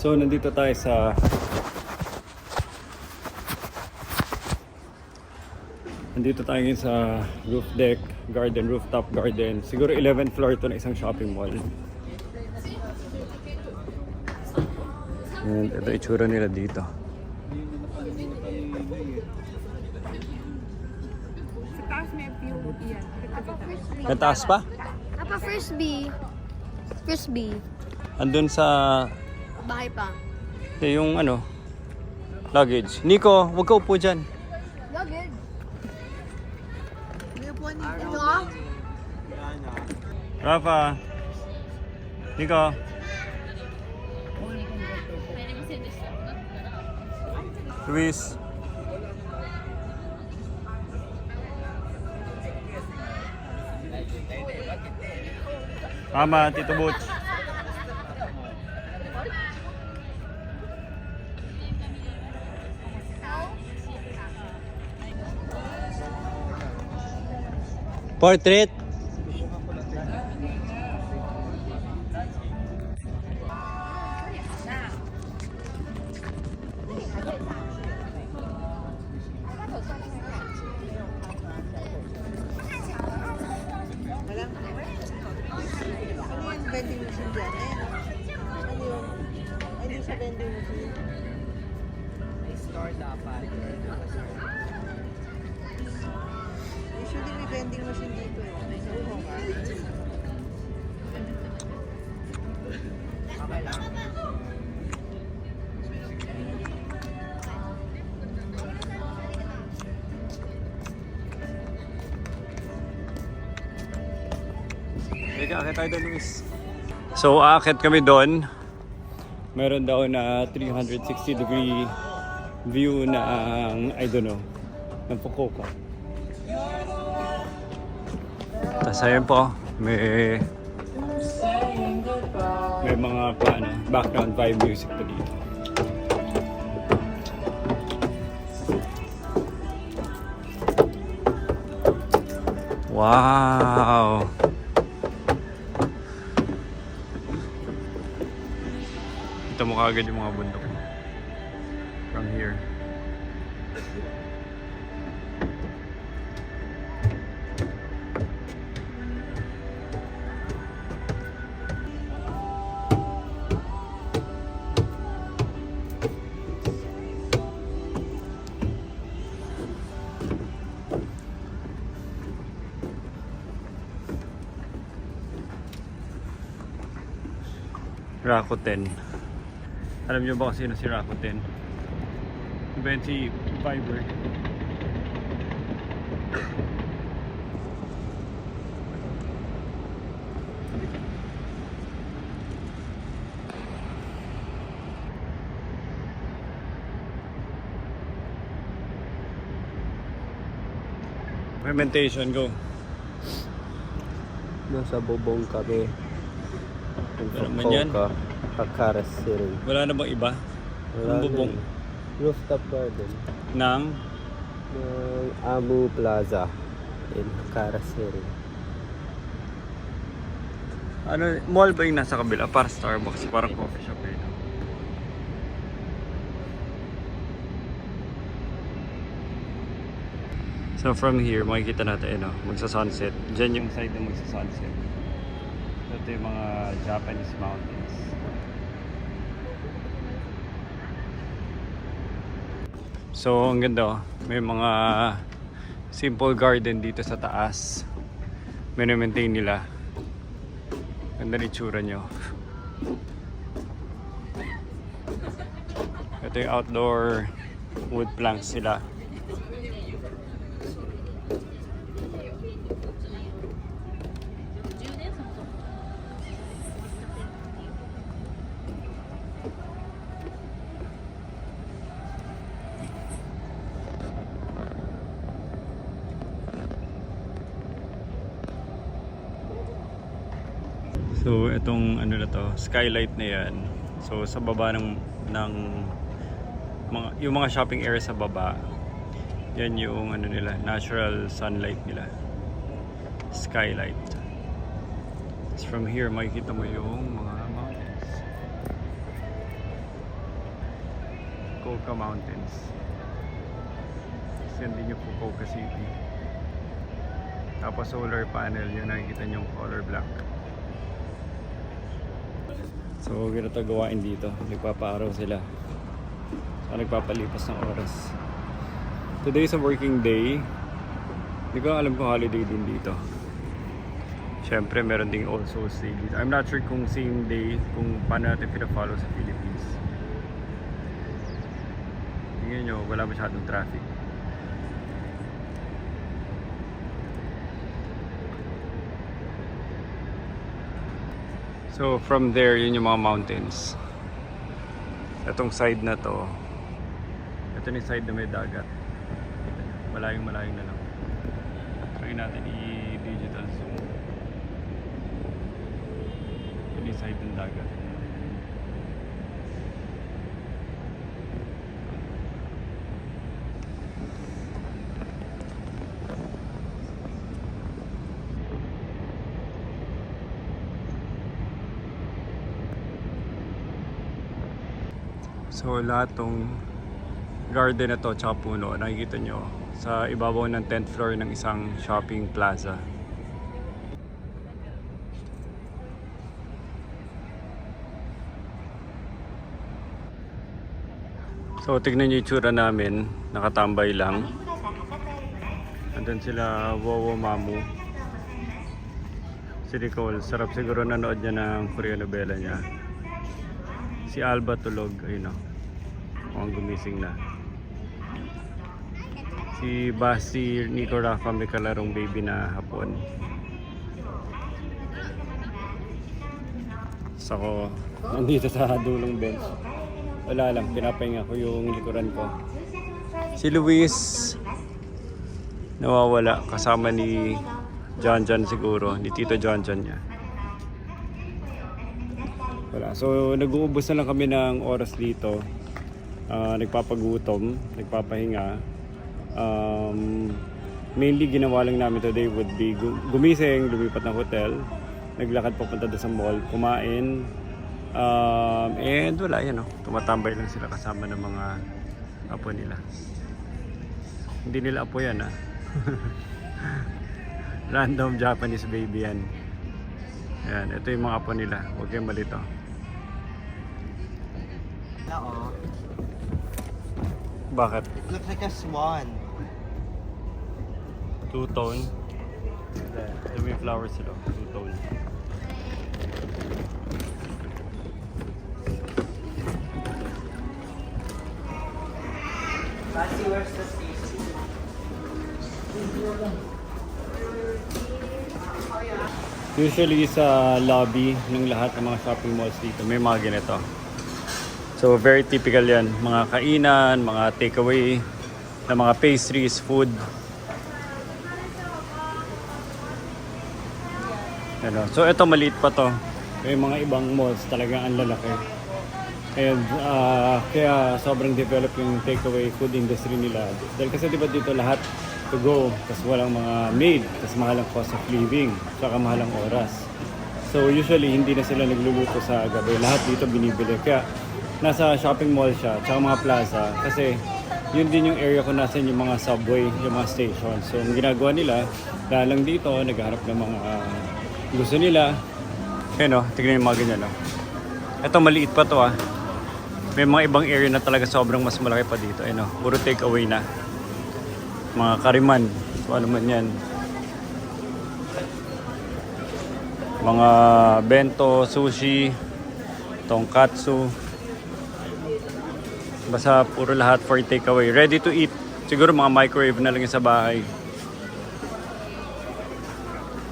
Speaker 1: So, nandito tayo sa ngayon sa roof deck, garden, rooftop garden. Siguro 11th floor ito na isang shopping mall. And ito itsura nila dito.
Speaker 5: Sa taas may view yan.
Speaker 1: Nataas pa?
Speaker 7: Papa, frisbee. Frisbee.
Speaker 1: Andun sa
Speaker 7: Bahay pa.
Speaker 1: yung ano, luggage. Nico, huwag ka upo dyan.
Speaker 7: Luggage.
Speaker 3: May upuan dito.
Speaker 7: Ito ah.
Speaker 1: Rafa. Nico. Luis. Mama, Tito Butch. Portrait.
Speaker 3: Ano yung vending machine dyan? Ano yung... Hindi siya vending machine. Usually may vending machine dito eh. Sa Uhong ah.
Speaker 1: Teka, akit tayo doon, Luis. So, aakit kami doon. Meron daw na 360-degree view ng, I don't know, ng Fukuoka. Tapos ayun po, may mga background vibe music pa dito. Wow! Kita mo kagad yung mga bundok from here. Rakuten. Alam niyo ba kung sino si Rakuten? Iba yun si Viber. Implementation, go.
Speaker 2: Nasa bubong kami.
Speaker 1: Ano man yan?
Speaker 2: Akaras City.
Speaker 1: Wala na bang iba? Ang bubong
Speaker 2: Rooftop garden.
Speaker 1: ng
Speaker 2: Ng Amu Plaza in Akaras City.
Speaker 1: ano, mall ba yung nasa kabila? Para Starbucks, parang coffee shop eh. No? So from here, makikita natin, magsa-sunset. Diyan yung side na magsa-sunset. Ito yung mga Japanese mountains. So, ang ganda, may mga simple garden dito sa taas. Maintain nila. Ganda ni tsura nyo. Ito yung outdoor wood planks sila. So itong ano na to, skylight na yan. So sa baba ng mga, yung mga shopping area sa baba, yan yung ano nila, natural sunlight nila. Skylight. So from here makikita mo yung mga mountains. Fukuoka Mountains. Tapos yan din yung Fukuoka City. Tapos solar panel, yun nakikita nyo yung color black. So, ganito gawain dito. Nagpapaaraw sila. So, nagpapalipas ng oras. Today is a working day. Hindi ko alam kung holiday din dito. Siyempre, meron ding All Souls Day dito. I'm not sure kung same day, kung paano natin pina-follow sa Philippines. Tingnan nyo, wala masyadong traffic. So from there, yun yung mga mountains. Itong side na to, ito yung side na may dagat. Malayong na lang. Try natin i-digital zoom. Ito yung side ng dagat. So lahat tong garden na to tsaka puno, nakikita nyo sa ibabaw ng 10th floor ng isang shopping plaza. So tignan nyo yung tsura namin, nakatambay lang. Andun sila Wowo Mamu. Si Nicole, sarap siguro nanood niya ng Korean novela niya. Si Alba tulog, ayun o. Mukhang gumising na. Si Basti, Nico Rafa may kalarong baby na hapon. So ako, nandito sa dulong bench. Wala lang, pinapahinga ko yung likuran ko. Si Luis, nawawala kasama ni John siguro, ni Tito John niya. Wala. So nag-uubos na lang kami ng oras dito. Nagpapagutom, nagpapahinga. Mainly ginawa lang namin today would be gumising, lumipat ng hotel, naglakad papunta doon sa mall, kumain, and wala yan, tumatambay lang sila kasama ng mga apo nila. Hindi nila apo yan, random Japanese baby yan. Ayan, ito yung mga apo nila, huwag kayong malito.
Speaker 6: Oo.
Speaker 1: Bakit?
Speaker 6: Looks like a swan.
Speaker 1: Two-tone. Ito may flowers sila. Two-tone.
Speaker 6: where's the station?
Speaker 1: Usually sa lobby ng lahat ng mga shopping malls dito, may mga ganito. So very typical yan. Mga kainan, mga takeaway, na mga pastries, food. Ano. So ito maliit pa to. May mga ibang malls talagang ang lalaki. And kaya sobrang develop yung takeaway food industry nila. Dahil kasi diba dito lahat to go, tapos walang mga maid, tapos mahal ang cost of living, saka mahal ang oras. So usually hindi na sila nagluluto sa gabi. Lahat dito binibili. Kaya nasa shopping mall siya, tsaka mga plaza. Kasi yun din yung area kung nasan yung mga subway, yung mga station. So ang ginagawa nila, lang dito, naghahanap ng mga gusto nila. Ayun o, tignan yung mga ganyan o. Ito maliit pa to ah. May mga ibang area na talaga sobrang mas malaki pa dito. Ayun o, puro take away na. Mga kariman, so ano man yan. Mga bento, sushi, tonkatsu. Basta puro lahat for takeaway. Ready to eat. Siguro mga microwave na lang yung sa bahay.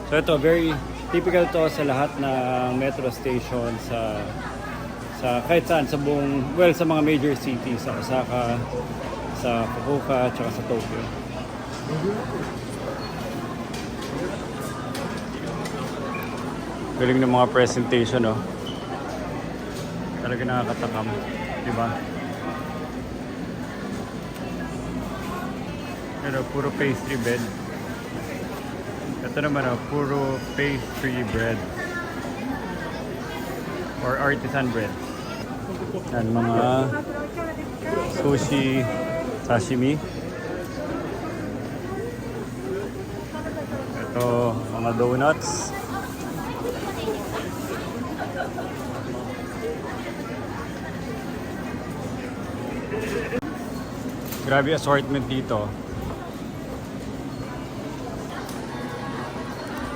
Speaker 1: So ito, very typical to sa lahat ng metro station sa kahit saan sa buong, well, sa mga major cities, sa Osaka, sa Fukuoka, tsaka sa Tokyo. Galing ng mga presentation, no? Talaga nakakatakam, di ba? Pero puro pastry bread. Ito naman, puro pastry bread. Or artisan bread. Yan, mga sushi, sashimi. Ito, mga donuts. Grabe assortment dito.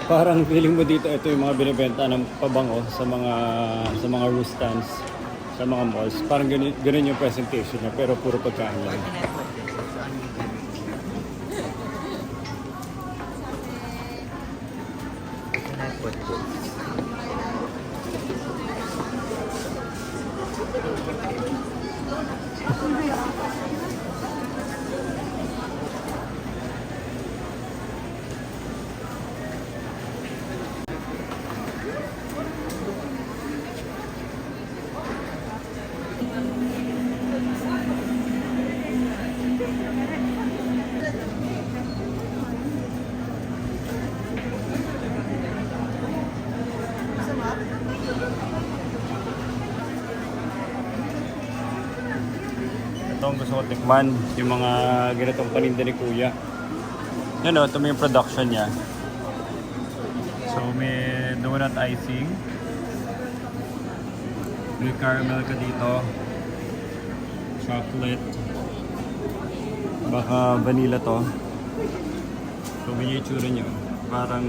Speaker 1: Parang feeling mo dito, ito yung mga binibenta ng pabango sa mga roast stands, sa mga malls. Parang ganun yung presentation niya, pero puro pagkain lang.
Speaker 6: Can I put this?
Speaker 1: Ito ang gusto ko tikman, yung mga ganitong paninda ni Kuya. Yan o, ito may production niya. So may donut icing. May caramel ka dito. Chocolate. Baka vanilla to. So may itsura niya. Parang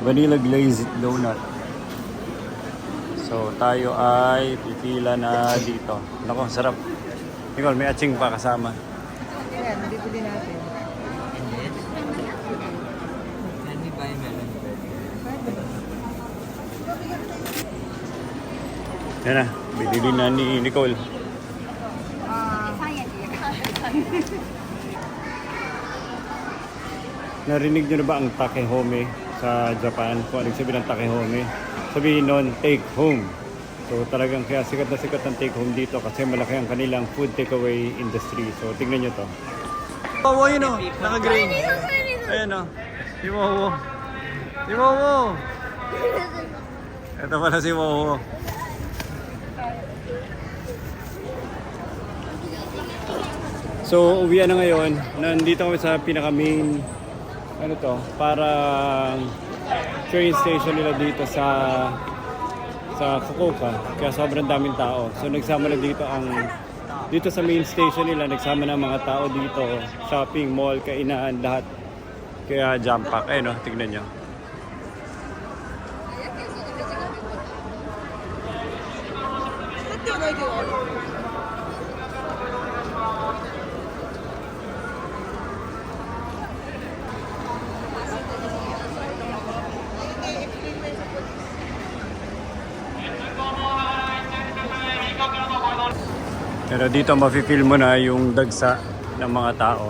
Speaker 1: vanilla glazed donut. So tayo ay pipila na dito. Nako, sarap. Nicole, may atsing pa kasama.
Speaker 3: Ayan, bibili natin.
Speaker 6: Can we buy melon bread?
Speaker 1: Yan na, binili na ni Nicole. Narinig nyo na ba ang takehome sa Japan? Kung anong sabihin ng takehome? Sabihin nun, take home. So talagang kaya sikat na sikat ang take home dito kasi malaki ang kanilang food takeaway industry. So tingnan nyo to. Wow, yun o, naka-green. Ayan o, si Wowo. Si Wowo! Ito pala si Wowo. So uwian na ngayon. Nandito kami sa pinaka-main, ano to, parang train station nila dito sa Fukuoka, kaya sobrang daming tao. So nagsama na dito sa main station nila, nagsama na mga tao dito, shopping, mall, kainan, lahat. Kaya jam pack, ayun o, tignan nyo. Pero dito mafe-feel mo na yung dagsa ng mga tao.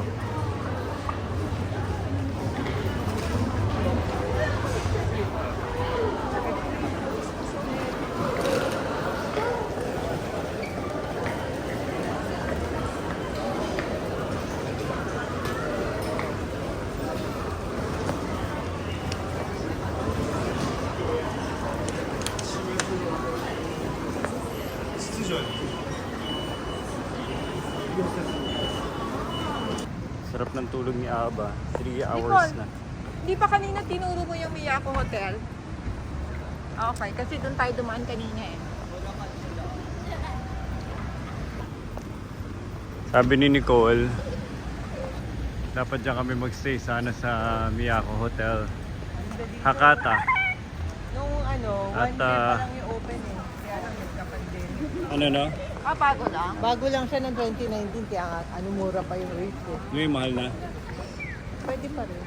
Speaker 1: Sarap ng tulog ni Aba. 3 hours na.
Speaker 5: Di ba kanina tinuro mo yung Miyako Hotel? Okay, kasi doon tayo dumaan kanina eh.
Speaker 1: Sabi ni Nicole, dapat dyan kami magstay sana sa Miyako Hotel. Hakata.
Speaker 3: Nung ano,
Speaker 1: At,
Speaker 3: 1 year pa lang yung open eh. Kaya lang nagkapag din.
Speaker 1: Ano no?
Speaker 5: Ah, bago lang?
Speaker 3: Bago lang siya ng 2019, kaya nga, ano mura pa yung rate ko.
Speaker 1: Yung mahal na.
Speaker 3: Pwede pa rin.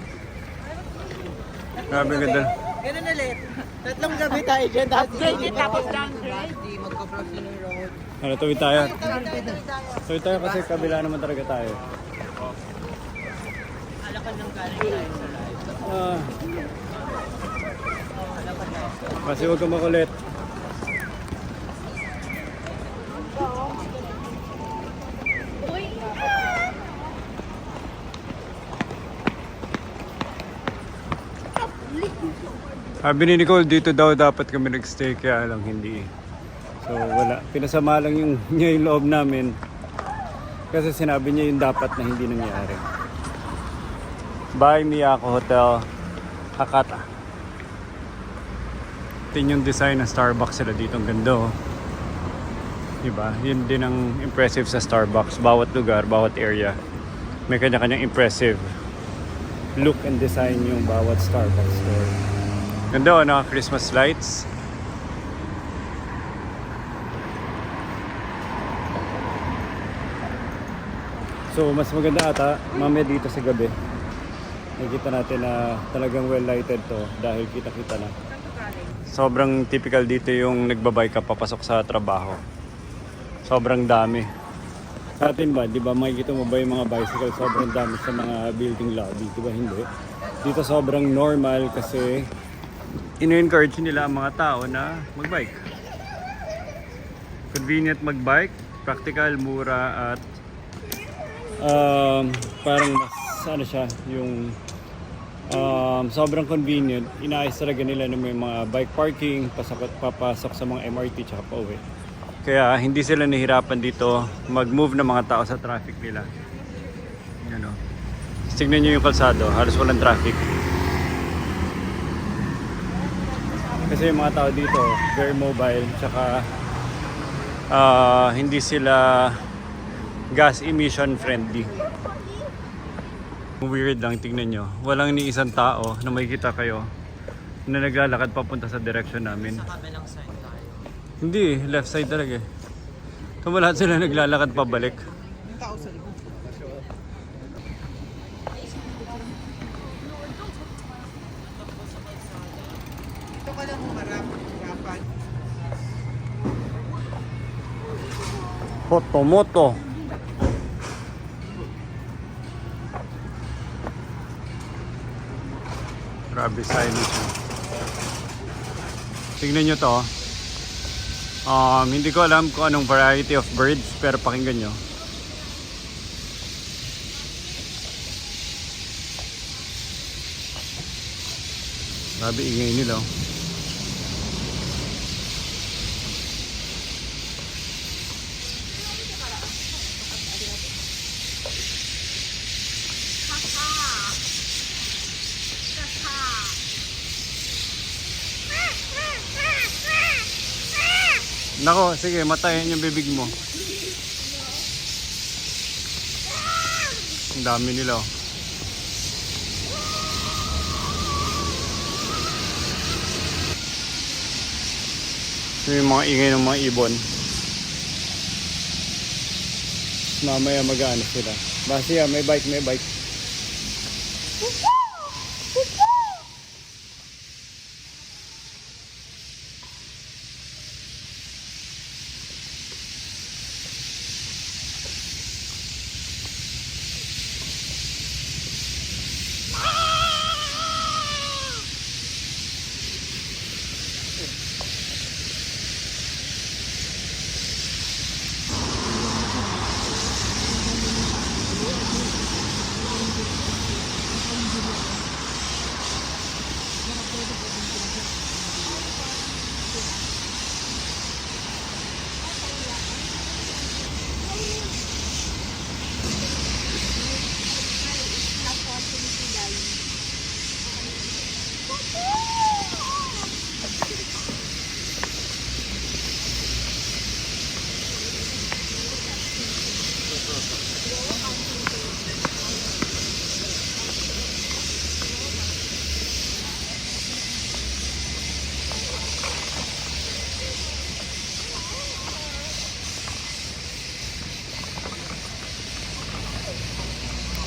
Speaker 1: Grabe ganda.
Speaker 3: Ganun ulit. Tatlong gabi tayo dyan.
Speaker 5: Upgrade tapos downgrade.
Speaker 3: Hindi magka-cross yung road.
Speaker 1: Ano, tuwid tayo? Tuwid tayo kasi kabila naman talaga tayo.
Speaker 3: Alakad ng galing tayo sa live.
Speaker 1: Kasi huwag kang makulit. Sabi ni Nicole, dito daw dapat kami nagstay, kaya lang hindi. So wala, pinasama lang yung, niya yung loob namin. Kasi sinabi niya yung dapat na hindi nangyari. Bye Miyako Hotel, Hakata. Ito yung design ng Starbucks sila dito, ang ganda oh. Diba? Yun din ang impressive sa Starbucks. Bawat lugar, bawat area, may kanya-kanyang impressive look and design yung bawat Starbucks store. Ganda oh, naka Christmas lights. So mas maganda ata mamaya dito sa gabi. Nakikita natin na talagang well lighted to dahil kita-kita na. Sobrang typical dito yung nagbabike ka papasok sa trabaho. Sobrang dami. Sa atin ba, di ba makikita mo ba yung mga bicycle sobrang dami sa mga building lobby, di ba hindi? Dito sobrang normal kasi ino-encourage nila ang mga tao na magbike. Convenient magbike, practical, mura at parang mas ano siya, yung sobrang convenient. Inaayos talaga nila na may mga bike parking, papasok sa mga MRT tsaka pauwi. Kaya hindi sila nahirapan dito mag-move ng mga tao sa traffic nila. Yan o. Tignan nyo yung kalsado, halos walang traffic. Kasi yung mga tao dito, very mobile, tsaka hindi sila gas emission friendly. Weird lang, tingnan nyo. Walang ni isang tao na makikita kayo na naglalakad papunta sa direction namin.
Speaker 6: Sa kabilang side tayo.
Speaker 1: Hindi, left side talaga eh. Kung lahat sila naglalakad pabalik.
Speaker 3: Yung tao sa likod. Ito ka lang humarap. Hirapan.
Speaker 1: Moto. Grabe signage. Tingnan nyo to. Hindi ko alam kung anong variety of birds, pero pakinggan nyo. Grabe ingay nila. Oh. Nako, sige, matayin yung bibig mo. Ang dami nila. Oh. Yung mga ingay ng mga ibon. Mamaya mag-ano sila. Basta may bike.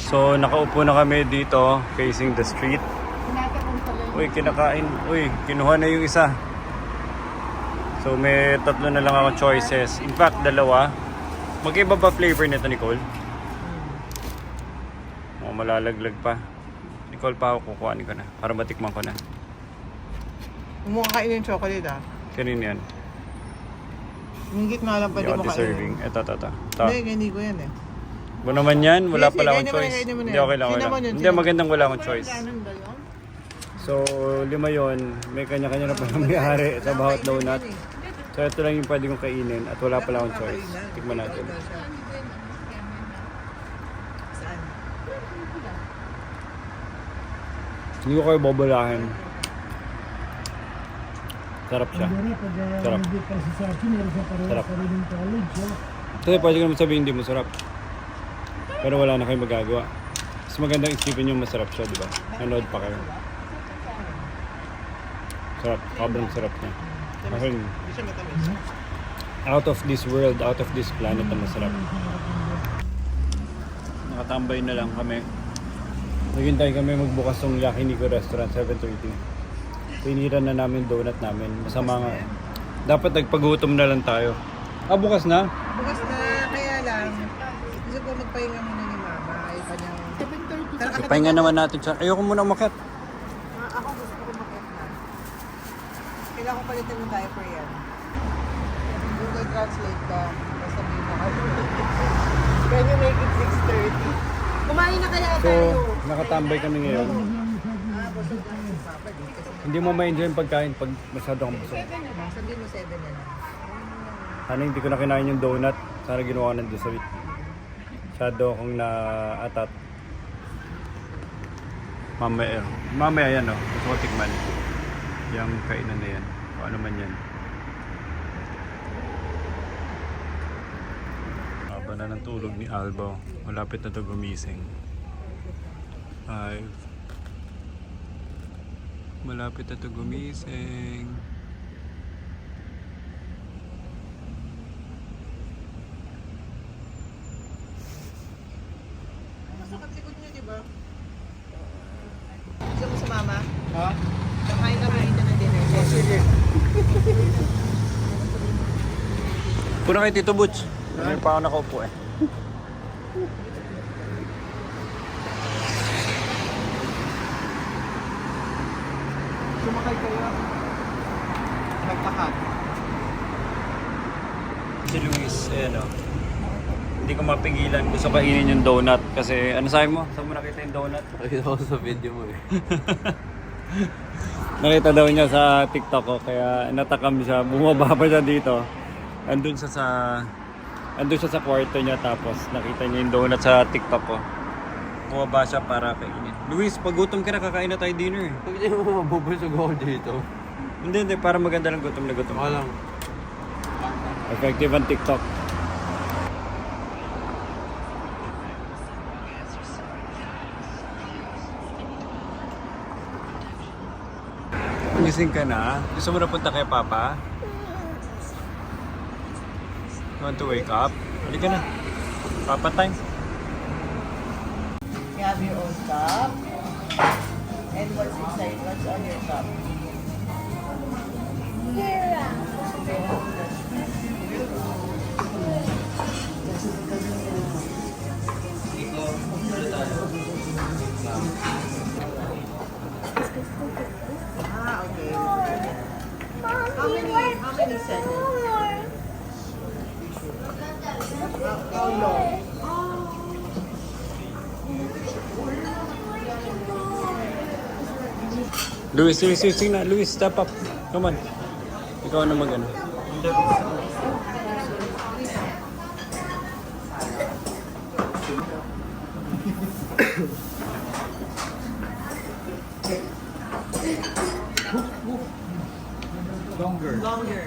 Speaker 1: So, nakaupo na kami dito, facing the street. Uy, kinakain. Uy, kinuha na yung isa. So, may tatlo na lang ako choices. In fact, dalawa. Mag-iba ba flavor nito, Nicole? Oh, malalaglag pa. Nicole, pa ako kukuhanin ko na. Para matikman ko na.
Speaker 3: Mukha kainin yung chocolate ah.
Speaker 1: Kanin yan.
Speaker 3: Yung gitna lang
Speaker 1: Hindi
Speaker 3: pwede
Speaker 1: ako
Speaker 3: mo
Speaker 1: deserving.
Speaker 3: kainin.
Speaker 1: Ito.
Speaker 3: Hindi, hindi ko yan eh.
Speaker 1: Ba naman yan? Wala
Speaker 3: Sige,
Speaker 1: pala akong
Speaker 3: kainin mo na,
Speaker 1: choice.
Speaker 3: kainin mo na
Speaker 1: Hindi,
Speaker 3: yan.
Speaker 1: okay lang. Okay lang.
Speaker 3: Cinnamon yun,
Speaker 1: Hindi,
Speaker 3: cinnamon.
Speaker 1: magandang wala akong choice.
Speaker 3: Ganun ba yun?
Speaker 1: So, 5 yon. May kanya-kanya na pala may-ari sa bawat donut. So, ito lang yung pwede kong kainin at wala pala akong choice. Tikman natin.
Speaker 3: Saan?
Speaker 1: Hindi ko kayo bobolahin. Sarap siya. Sarap.
Speaker 4: Hindi kasi sa akin, meron sa
Speaker 1: Sarap.
Speaker 4: sariling college.
Speaker 1: Kasi pwede ka naman sabihin hindi masarap. Pero wala na kayong magagawa. Mas magandang isipin yung masarap siya, di ba? Nanood pa kayo. Sarap. Sobrang sarap niya. Okay.
Speaker 3: Hindi siya matamis.
Speaker 1: Out of this world, out of this planet na masarap. Nakatambay na lang kami. Naghintay kami magbukas ng Yakiniku Restaurant, 7:30. Piniran na namin donut namin. Masama nga. Dapat nagpagutom na lang tayo. Bukas na?
Speaker 3: Bukas na, kaya lang. Gusto ko magpahinga muna ni Mama. Ayaw pa niyang... 7:30.
Speaker 1: Ipahinga naman natin siya. Ayoko muna umakyat.
Speaker 3: Ako gusto ko makit na. Kailangan ko palitan ng diaper yan. Google Translate ka. Basta sabihin mo ka. Can you make it 6:30? Kumain na kaya
Speaker 1: So,
Speaker 3: tayo.
Speaker 1: nakatambay kami ngayon.
Speaker 3: Busog na si Papa.
Speaker 1: Hindi mo ma-enjoy yung pagkain pag masyado kang busog.
Speaker 3: Sabihin mo 7 na lang.
Speaker 1: Sana hindi ko na kinain yung donut. Sana ginawa ko ng dessert. Masyado akong na-atat. Mamaya yan o. Gusto ko tikman. Yung kainan na yan. O ano man yan. Haba na ng tulog ni Albo. Malapit na ito gumising. 5. Malapit na ito gumising.
Speaker 3: Masakit likod niyo, di ba? Gusto mo sa Mama?
Speaker 1: Ha?
Speaker 3: Kakain ka ng dinner. Sige.
Speaker 1: Puna kay Tito Butch. Ngayon pa ako nakaupo eh.
Speaker 3: Sumakay kayo. Nagtakad.
Speaker 1: Si Luis, ayan o. Hindi ko mapigilan. Gusto kainin yung donut. Kasi ano sabi mo? Saan mo nakita yung donut?
Speaker 2: Nakita ko sa video mo eh.
Speaker 1: Nakita daw niya sa TikTok ko. Kaya natakam siya. Bumaba pa siya dito. Andun siya sa kwarto niya. Tapos nakita niya yung donut sa TikTok ko. Bumaba siya para kainin. Luis, pag gutom ka na, kakain na tayo dinner.
Speaker 2: Pag hindi mo mabubusog ako dito.
Speaker 1: Hindi. Para maganda lang gutom na gutom.
Speaker 2: Baka lang.
Speaker 1: Effective ang TikTok. Gising ka na? Gusto mo na punta kay Papa? You want to wake up? Halika na. Papa time.
Speaker 3: You have your own cup. And what's inside? What's on your cup? Ah, okay. How many cents? How long?
Speaker 1: Luis, sing na. Luis, step up. Come on. Ikaw na mag-ano.
Speaker 4: Longer.
Speaker 3: Longer.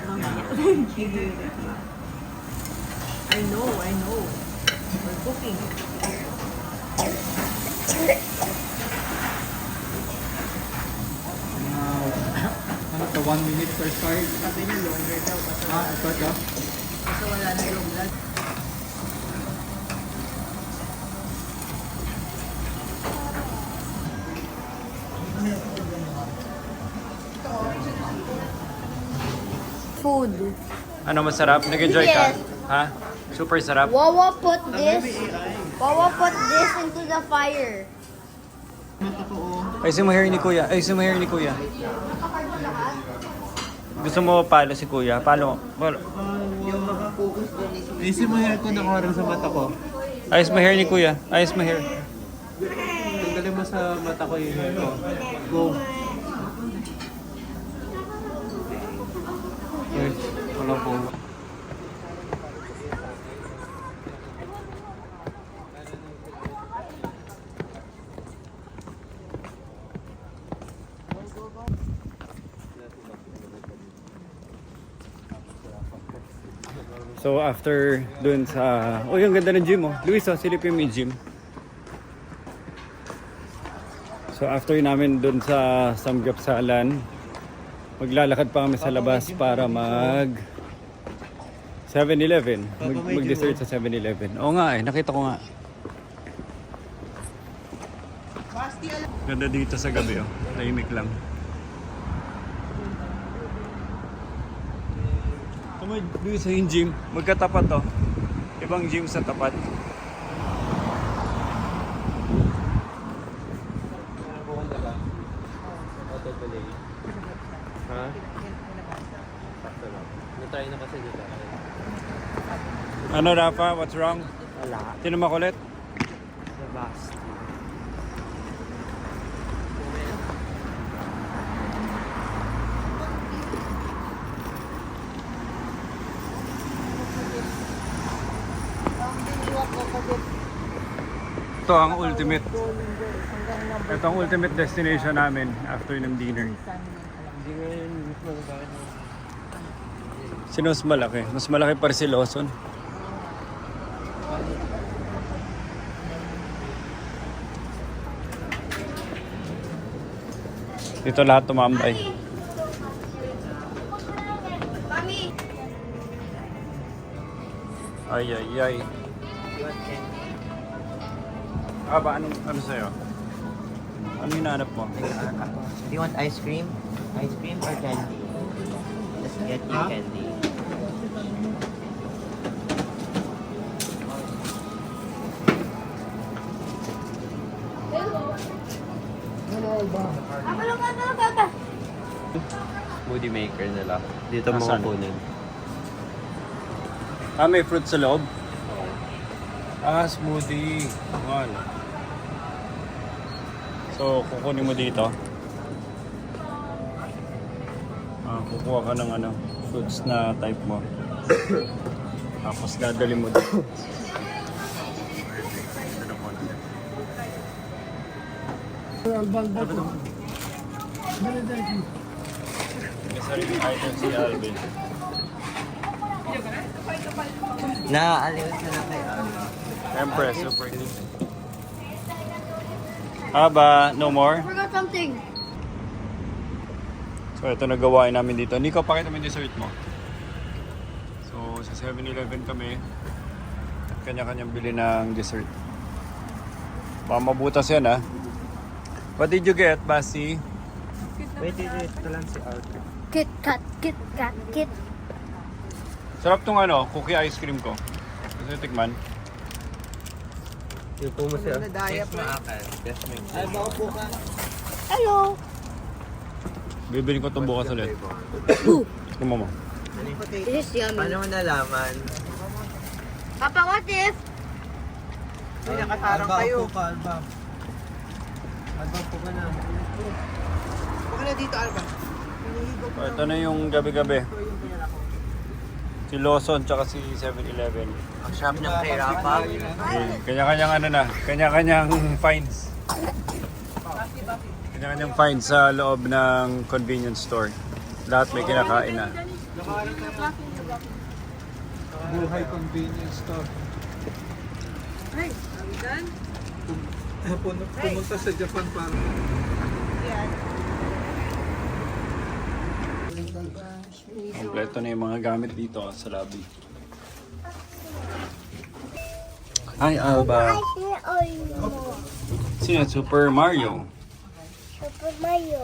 Speaker 3: I know. We're booking.
Speaker 4: Ano to, 1 minute per start?
Speaker 3: Sabi niya longer daw.
Speaker 4: Ito ka?
Speaker 3: Kasi wala na yung blood.
Speaker 7: food.
Speaker 1: Ano masarap? Nag-enjoy ka?
Speaker 7: Yes.
Speaker 1: Ha? Super sarap.
Speaker 7: Wawa put this into the fire.
Speaker 1: Ayusin mo hair ni Kuya. Ayusin mo hair ni Kuya. Gusto mo palo si Kuya? Palo.
Speaker 3: Yung makafocus doon is... Isin mo hair ko nakuha rin sa mata ko.
Speaker 1: Ayos mo hair ni Kuya. Ayos mo hair.
Speaker 3: Tanggalin mo sa mata ko yung hair ko. Go.
Speaker 1: Ay, wala po. So after dun sa... Oh, yung ganda ng gym oh. Luis, oh, silipin mo yung gym. So after namin dun sa Samgyupsalan, maglalakad pa kami sa labas para mag 7-Eleven. Mag-dessert sa 7-Eleven. Oo nga eh, nakita ko nga. Ganda dito sa gabi oh. Tahimik lang. Tumay dito sa yung gym. Magkatapat to. Ibang gym sa tapat.
Speaker 2: Ha? Natry na kasi dito.
Speaker 1: Ano Rafa? What's wrong?
Speaker 6: Wala.
Speaker 1: Sino makulit?
Speaker 6: Labas.
Speaker 1: Ito ang ultimate. Ito ang ultimate destination namin after ng dinner.
Speaker 2: Hindi ngayon, mas magkakain.
Speaker 1: Sino mas malaki? Mas malaki pa rin si Lawson. Dito lahat tumambay. Ay, ay, ay. Ah, ba? Ano sa'yo? Ano hinahanap mo?
Speaker 6: Do you want ice cream? Ice cream or candy? Just get you candy.
Speaker 2: Smoothie maker nila. Dito mo
Speaker 1: Nasaan?
Speaker 2: kukunin.
Speaker 1: Ah, may fruit sa loob? Ah, smoothie. One. So, kukunin mo dito. Ah, kukuha ka ng ano, fruits na type mo. Tapos dadali mo dito. May sariling item si Alvin.
Speaker 6: Naaaliw siya na kay Alba.
Speaker 1: Empress, super good. Aba, no more?
Speaker 7: Forgot something.
Speaker 1: So ito nagawain namin dito. Nico, pakita mo yung dessert mo. So sa 7-Eleven kami. Kanya-kanyang bili ng dessert. Baka mabutas yan ah. What did you get, Basi?
Speaker 6: Wait, ito lang si Alba.
Speaker 7: Kit Kat, Kit Kat, Kit.
Speaker 1: Sarap tong ano, cookie ice cream ko. Gusto nyo tikman?
Speaker 2: Yung po mo siya.
Speaker 3: Nadaya
Speaker 6: Yes,
Speaker 3: pa.
Speaker 6: maakan. Yes, may
Speaker 3: Ay, baka po ka.
Speaker 7: Hello.
Speaker 1: Bibili ko itong bukas ulit. Tingnan mo.
Speaker 7: This is yummy.
Speaker 6: Paano mo nalaman?
Speaker 7: Papa, what if?
Speaker 3: May nakatarang kayo.
Speaker 6: Alba. Alba po ka na.
Speaker 3: Huwag na dito, Alba.
Speaker 1: So, ito na yung gabi-gabi. Si Lawson tsaka si 7-Eleven.
Speaker 6: Ang sarap ng kay Rafa.
Speaker 1: Kanya-kanyang ano na, kanya-kanyang fines. Kanya-kanyang fines sa loob ng convenience store. Lahat may kinakain na.
Speaker 4: Buhay convenience store.
Speaker 3: Ay, are we done?
Speaker 4: Pumunta sa Japan para.
Speaker 1: Kompleto na yung mga gamit dito sa lobby. Hi, Alba. Sino? Super Mario.
Speaker 7: Super Mario.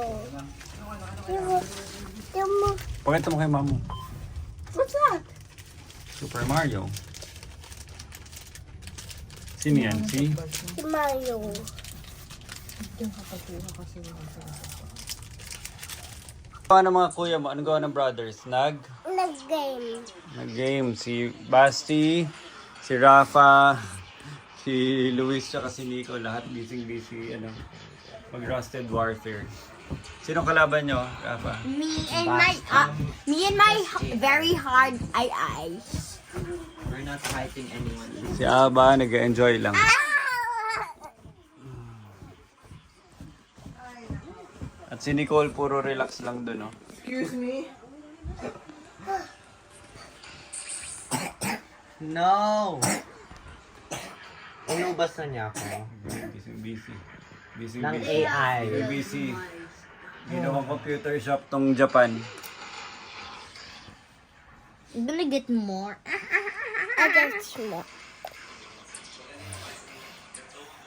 Speaker 1: Pakita mo kay Mamo. Super Mario. Sino yan? Si?
Speaker 7: Si Mario.
Speaker 1: Ano mga kuya mo? Ano gawa ng brothers?
Speaker 7: Nag-game.
Speaker 1: Nag-game. Si Basti, si Rafa, si Luis, tsaka si Nico. Lahat busy mag-Rusted Warfare. Sinong kalaban nyo, Rafa?
Speaker 7: Me and my very hard eyes.
Speaker 6: We're not fighting anyone.
Speaker 1: Si Aba, nag-enjoy lang. At si Nicole, puro relax lang dun, no?
Speaker 3: Excuse me?
Speaker 6: No! Inubas na niya ako.
Speaker 1: Busy.
Speaker 6: Ng AI.
Speaker 1: Busy. Ginawang computer shop tong Japan.
Speaker 7: I'm gonna get more. I get more.